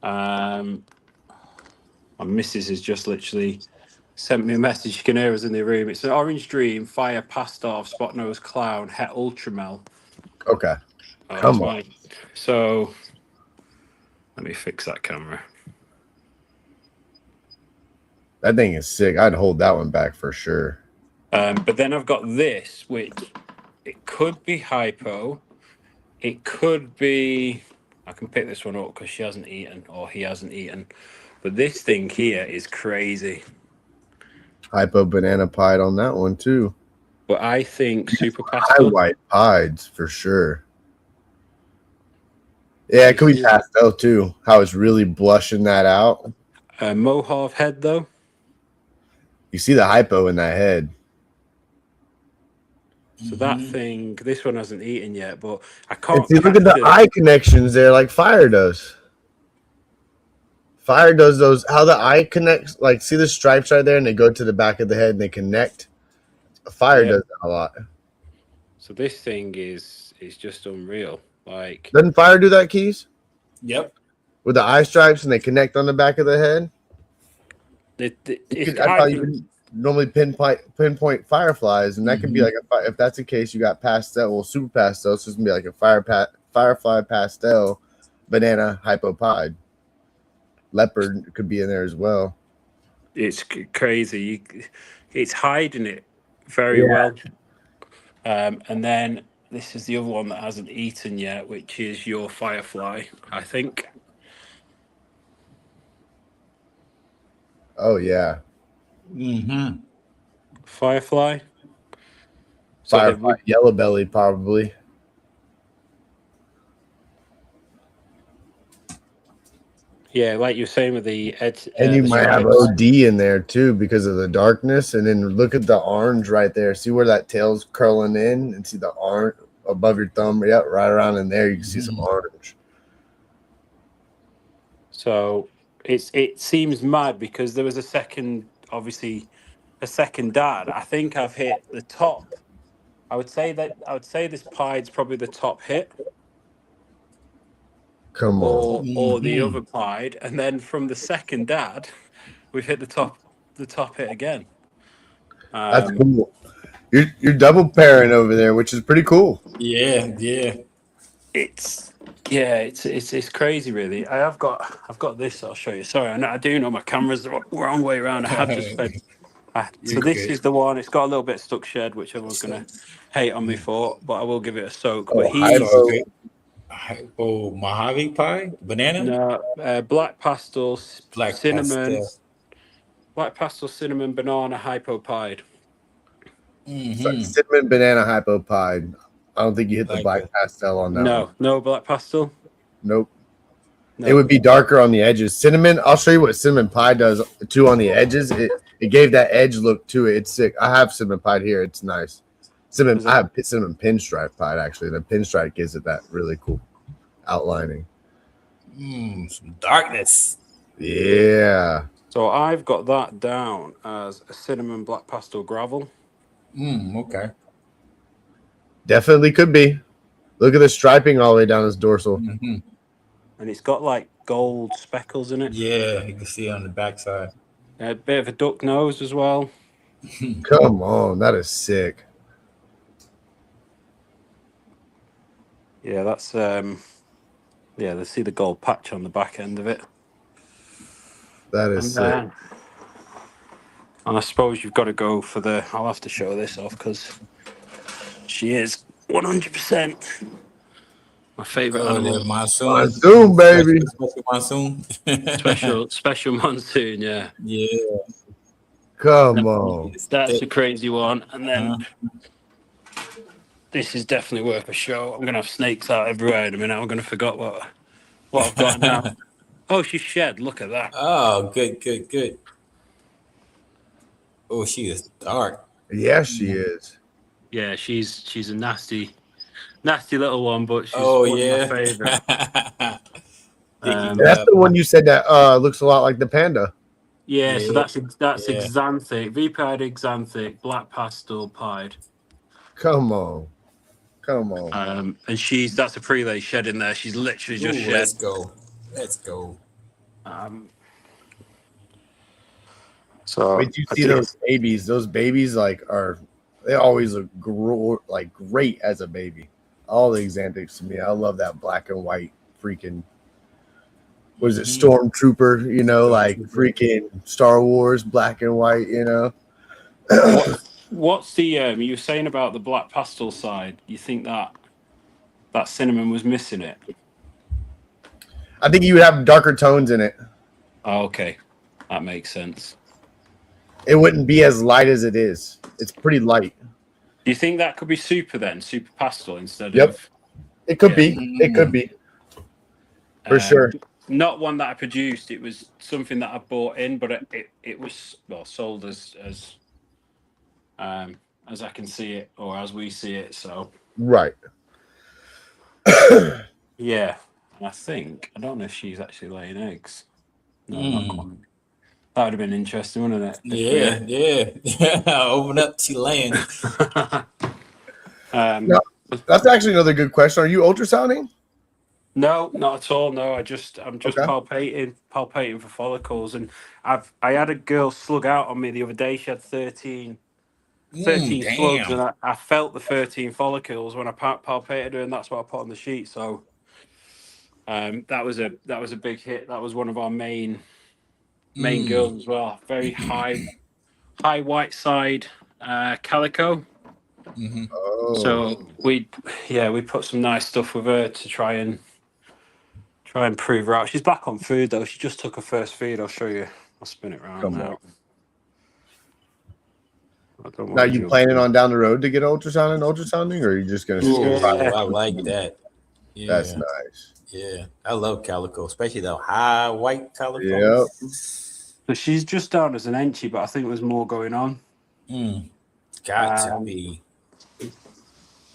My missus has just literally sent me a message. You can hear us in the room. It's an Orange Dream, Fire, Pastov, Spot Nose Clown, Het Ultramel. Okay. Come on. So let me fix that camera. That thing is sick. I'd hold that one back for sure. But then I've got this, which it could be hypo. It could be. I can pick this one up because she hasn't eaten, or he hasn't eaten. But this thing here is crazy. Hypo banana pied on that one too. But I think super high pastel. white pieds for sure. Yeah, it could be pastel too. How it's really blushing that out. Mohave head though. You see the hypo in that head. So that thing, this one hasn't eaten yet, but I can't. And see, look at the eye connections there, like Fire does. Fire does those. How the eye connects, like see the stripes right there, and they go to the back of the head and they connect. Fire does that a lot. So this thing is just unreal. Like, doesn't Fire do that, Keys? Yep. With the eye stripes and they connect on the back of the head. I thought you would normally pinpoint fireflies, and that could be like if that's the case, you got pastel, well, super pastel. So it's gonna be like a firefly pastel, banana hypopied. Leopard could be in there as well. It's crazy. It's hiding it very well. And then this is the other one that hasn't eaten yet, which is your firefly, I think. Oh yeah. Firefly. Firefly, yellow belly, probably. Yeah, like you were saying with the edge. And you might have OD in there too because of the darkness. And then look at the orange right there. See where that tail's curling in, and see the orange above your thumb. Yeah, right around in there, you can see some orange. So it seems mad because there was a second dad. I think I've hit the top. I would say this pied's probably the top hit. Come on. Or the other pied, and then from the second dad, we've hit the top hit again. That's cool. You're double pairing over there, which is pretty cool. Yeah. It's crazy, really. I've got this. I'll show you. Sorry, I do know my camera's the wrong way around. I have just said. So this is the one. It's got a little bit stuck shed, which everyone's gonna hate on me for, but I will give it a soak. But Hypo Mojave pie, banana. No, black pastel, cinnamon, black pastel, cinnamon, banana, hypo pied. Cinnamon banana hypo pied. I don't think you hit the black pastel on that. No black pastel. Nope. No. It would be darker on the edges. Cinnamon. I'll show you what cinnamon pie does too on the edges. It gave that edge look to it. It's sick. I have cinnamon pie here. It's nice. I have cinnamon pinstripe pied actually. The pinstripe gives it that really cool outlining. Some darkness. Yeah. So I've got that down as a cinnamon black pastel gravel. Okay. Definitely could be. Look at the striping all the way down his dorsal. And it's got like gold speckles in it. Yeah, you can see it on the backside. A bit of a duck nose as well. Come on, that is sick. Yeah, that's they see the gold patch on the back end of it. That is sick. And I suppose you've got to go for the. I'll have to show this off because she is 100% my favorite Oh, animal. the monsoon. Monsoon, baby. Special monsoon. Special monsoon. Yeah, Yeah. Come on. that's a crazy one. And then Uh-huh. this is definitely worth a show. I'm gonna have snakes out everywhere in a minute. I'm gonna forget what I've got now. Oh, she's shed. Look at that. Oh, good. Oh, she is dark. Yes, she is. Yeah, she's a nasty little one, but she's Oh, one yeah. of my favorite. That's the one you said that looks a lot like the panda. Yeah, so Yeah. that's Yeah. Xanthic, V-pied Xanthic, black pastel pied. Come on. And that's a prelay shed in there. She's literally just Ooh, shed. Let's go. So Wait till you see those babies. Those babies they always look great as a baby. All the Xanthics to me. I love that black and white freaking. What is it, Stormtrooper? You know, like freaking Star Wars, black and white. You know. What's the you were saying about the black pastel side? You think that cinnamon was missing it? I think you would have darker tones in it. Oh, okay, that makes sense. It wouldn't be as light as it is. It's pretty light. Do you think that could be super pastel instead Yep. of? It could be. It could be. For sure. Not one that I produced. It was something that I bought in, but it was sold as I can see it or as we see it. So Right. yeah, and I don't know if she's actually laying eggs. No, not quite. That would have been interesting, wouldn't it? Yeah. Open up, she laying. No, that's actually another good question. Are you ultrasounding? No, not at all. No, I'm just Okay. palpating for follicles, and I had a girl slug out on me the other day. She had 13 slugs, and I felt the 13 follicles when I palpated her, and that's what I put on the sheet. So that was a big hit. That was one of our main girls as well. Very high white side calico. Oh. So we put some nice stuff with her to try and prove her out. She's back on food though. She just took her first feed. I'll show you. I'll spin it around Come now. Now, you planning on down the road to get ultrasounding, or are you just gonna? I like that. Yeah. That's nice. Yeah, I love calico, especially the high white calico. Yep. So she's just down as an entry, but I think there's more going on. Got to be.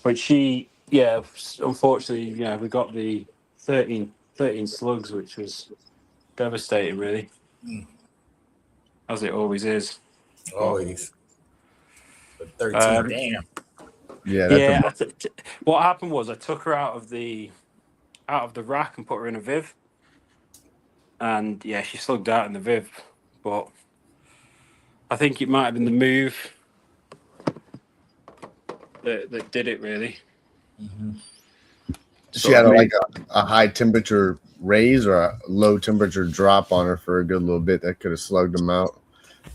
But she, unfortunately, we got the 13 slugs, which was devastating, really. As it always is. Always. But 13, damn. Yeah. What happened was I took her out of the rack and put her in a Viv. And she slugged out in the Viv. But I think it might have been the move that did it, really. She had a high temperature raise or a low temperature drop on her for a good little bit that could have slugged them out.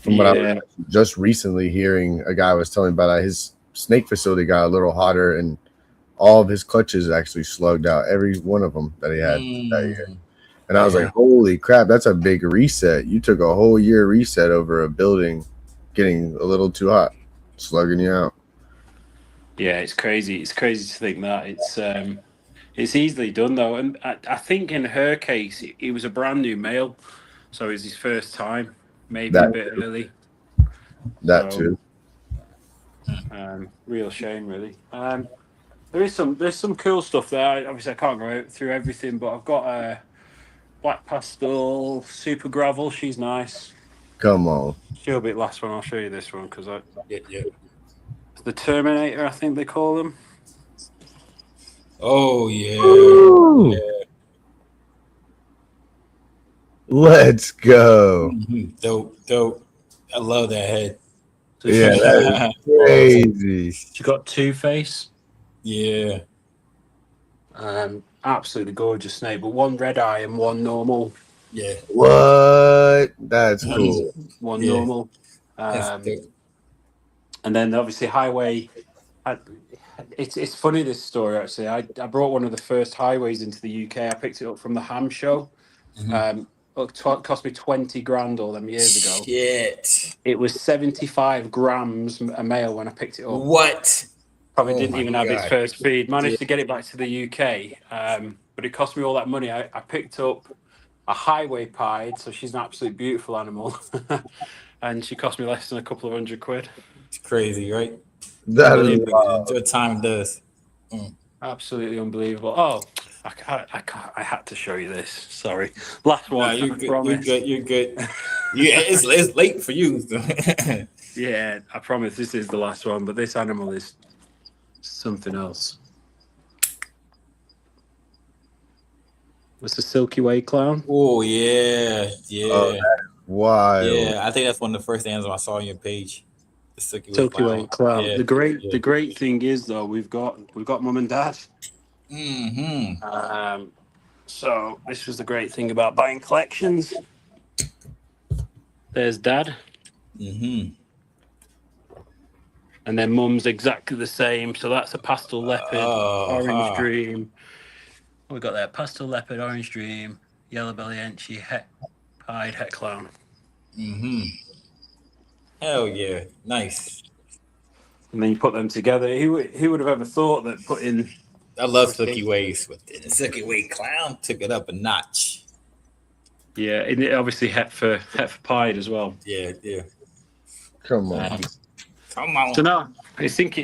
From what I was just recently hearing, a guy was telling about his snake facility got a little hotter and all of his clutches actually slugged out, every one of them that he had that year. And I was like, holy crap, that's a big reset. You took a whole year reset over a building getting a little too hot, slugging you out. Yeah, it's crazy. It's crazy to think that. It's easily done, though. And I think in her case, it was a brand new male. So it was his first time, maybe a bit early. That too. Real shame, really. There's some cool stuff there. Obviously, I can't go through everything, but I've got a black pastel super gravel. She's nice. Come on. She'll be the last one. I'll show you this one because the Terminator, I think they call them. Oh yeah. Let's go. Dope. I love that head. So That's crazy. She got Two-Face. Yeah. Absolutely gorgeous snake, but one red eye and one normal. Yeah. What? That's cool. One Yeah. normal. That's dope. And then obviously highway. It's funny, this story actually. I brought one of the first highways into the UK. I picked it up from the Ham Show. Mhm. It cost me 20 grand all them years ago. Shit. It was 75 grams a male when I picked it up. What? Probably Oh didn't my even have its God. first feed. Managed to get it back to the UK, but it cost me all that money. I picked up a highway pied, so she's an absolute beautiful animal, and she cost me less than a couple of £100. It's crazy, right? That is Unbelievable. What time does. Absolutely unbelievable. Oh, I had to show you this. Sorry, last one. Nah, you're I good. promise. You're good. Yeah, it's late for you. Yeah, I promise this is the last one, but this animal is something else. It's a Silky Way clown. Oh yeah, yeah, Oh, wild. yeah. I think that's one of the first animals I saw on your page. The Silky Way clown. Yeah, The great thing is though, we've got mum and dad. Mm-hmm. So this was the great thing about buying collections. There's dad, Mm-hmm. and then mum's exactly the same. So that's a pastel leopard, orange dream. We got there: pastel leopard, orange dream, yellow belly enchi, pied het clown. Mm-hmm. Hell yeah, nice. And then you put them together. Who would have ever thought that putting I love Silky Ways, but the Silky Way clown took it up a notch. Yeah, and it obviously het for pied as well. Yeah, yeah. Come on. Come on. So no, I think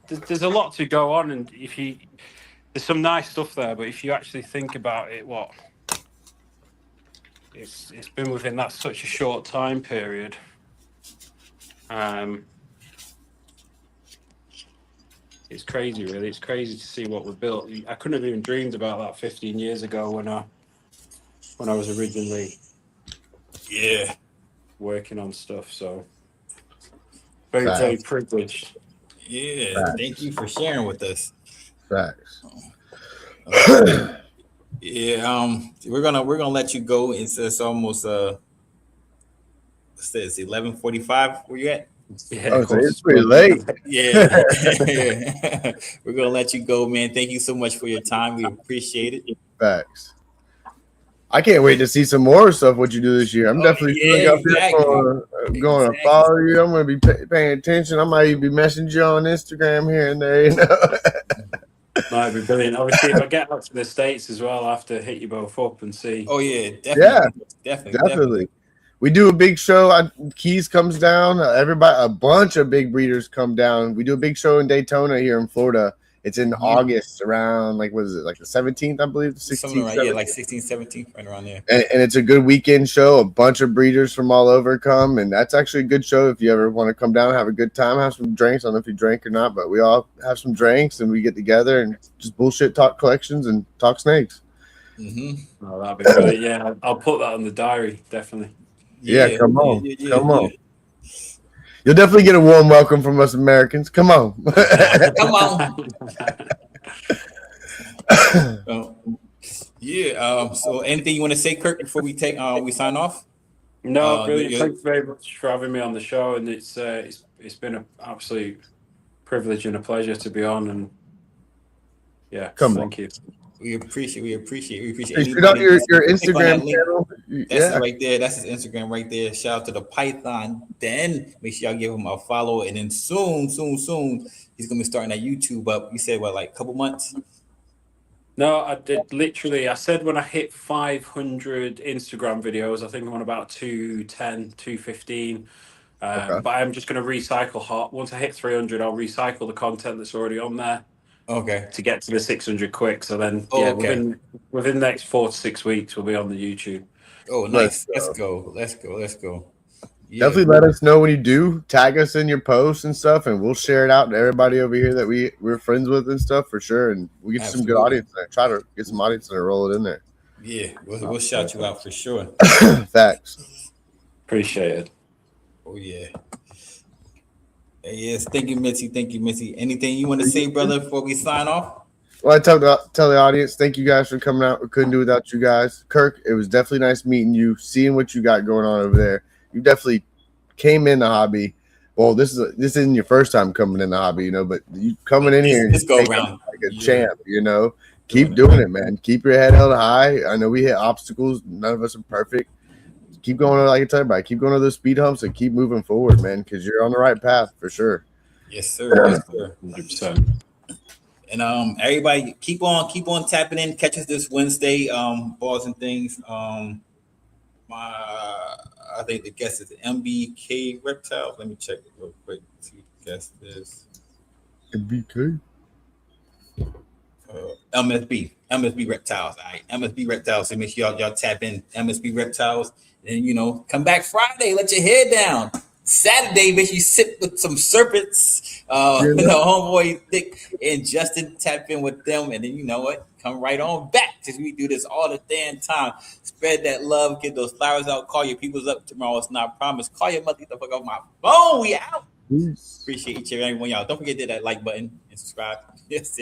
there's a lot to go on, and there's some nice stuff there, but if you actually think about it, it's been within that such a short time period. It's crazy, really. It's crazy to see what we've built. I couldn't have even dreamed about that 15 years ago when I was originally working on stuff. So very, Facts. very privileged. Yeah, Facts. thank you for sharing with us. Facts. Yeah, we're gonna let you go. It's almost what's this? 11:45. Where you at? Yeah, Oh, of so course. it's pretty late. Yeah. We're gonna let you go, man. Thank you so much for your time. We appreciate it. Facts. I can't wait to see some more stuff what you do this year. I'm definitely going to follow you. I'm going to be paying attention. I might even be messaging you on Instagram here and there. You know? Might be brilliant. Obviously, if I get out to the States as well, I have to hit you both up and see. Oh yeah, definitely. We do a big show. Keys comes down. Everybody, a bunch of big breeders come down. We do a big show in Daytona here in Florida. It's in August, around like what is it, like the 17th, I believe, the 16th. Right, yeah, like 16th, 17th, right around there. And it's a good weekend show. A bunch of breeders from all over come, and that's actually a good show if you ever want to come down, have a good time, have some drinks. I don't know if you drink or not, but we all have some drinks and we get together and just bullshit talk collections and talk snakes. Mm-hmm. Oh, that'd be great. Yeah, I'll put that on the diary, definitely. Yeah, come on. Come on. You'll definitely get a warm welcome from us Americans. Come on. Come on. So anything you want to say, Kirk, before we sign off? No, brilliant. Thanks very much for having me on the show, and it's been an absolute privilege and a pleasure to be on. And yeah, thank you. We appreciate. Shoot out your Instagram channel. That's right there. That's his Instagram right there. Shout out to the Python. Then make sure y'all give him a follow. And then soon, he's gonna be starting that YouTube up. You said what, like a couple months? No, I did literally. I said when I hit 500 Instagram videos, I think I'm on about 210, 215. But I'm just going to recycle hot. Once I hit 300, I'll recycle the content that's already on there. Okay. To get to the 600 quick. So then, within the next 4 to 6 weeks, we'll be on the YouTube. Oh, nice. Let's go. Yeah. Definitely let us know when you do. Tag us in your posts and stuff, and we'll share it out to everybody over here that we're friends with and stuff for sure. And we get some good audience there. Try to get some audience and roll it in there. Yeah, we'll shout you out for sure. Facts. Appreciate it. Oh yeah. Yes, thank you, Missy. Anything you want to say, brother, before we sign off? Well, I tell the audience, thank you guys for coming out. We couldn't do without you guys. Kirk, it was definitely nice meeting you, seeing what you got going on over there. You definitely came in the hobby. Well, this isn't your first time coming in the hobby, but you coming in here Let's go around like a champ, Keep doing it, man. Keep your head held high. I know we hit obstacles. None of us are perfect. Keep going, like I tell everybody, keep going to those speed humps and keep moving forward, man, because you're on the right path for sure. Yes, sir. Yes, sir. 100%. And everybody keep on tapping in. Catch us this Wednesday. Balls and things. I think the guest is MBK Reptiles. Let me check it real quick. See who the guest is. MBK. MSB Reptiles. All right, MSB Reptiles. So make sure y'all tap in MSB Reptiles. And come back Friday. Let your head down. Saturday, make sure you sit with some serpents. Homeboy Thick and Justin, tap in with them, and then you know what? Come right on back because we do this all the damn time. Spread that love, get those flowers out, call your peoples up tomorrow. It's not promised. Call your mother, get the fuck off my phone. We out. Appreciate each and every one of y'all. Don't forget to hit that like button and subscribe. Yes,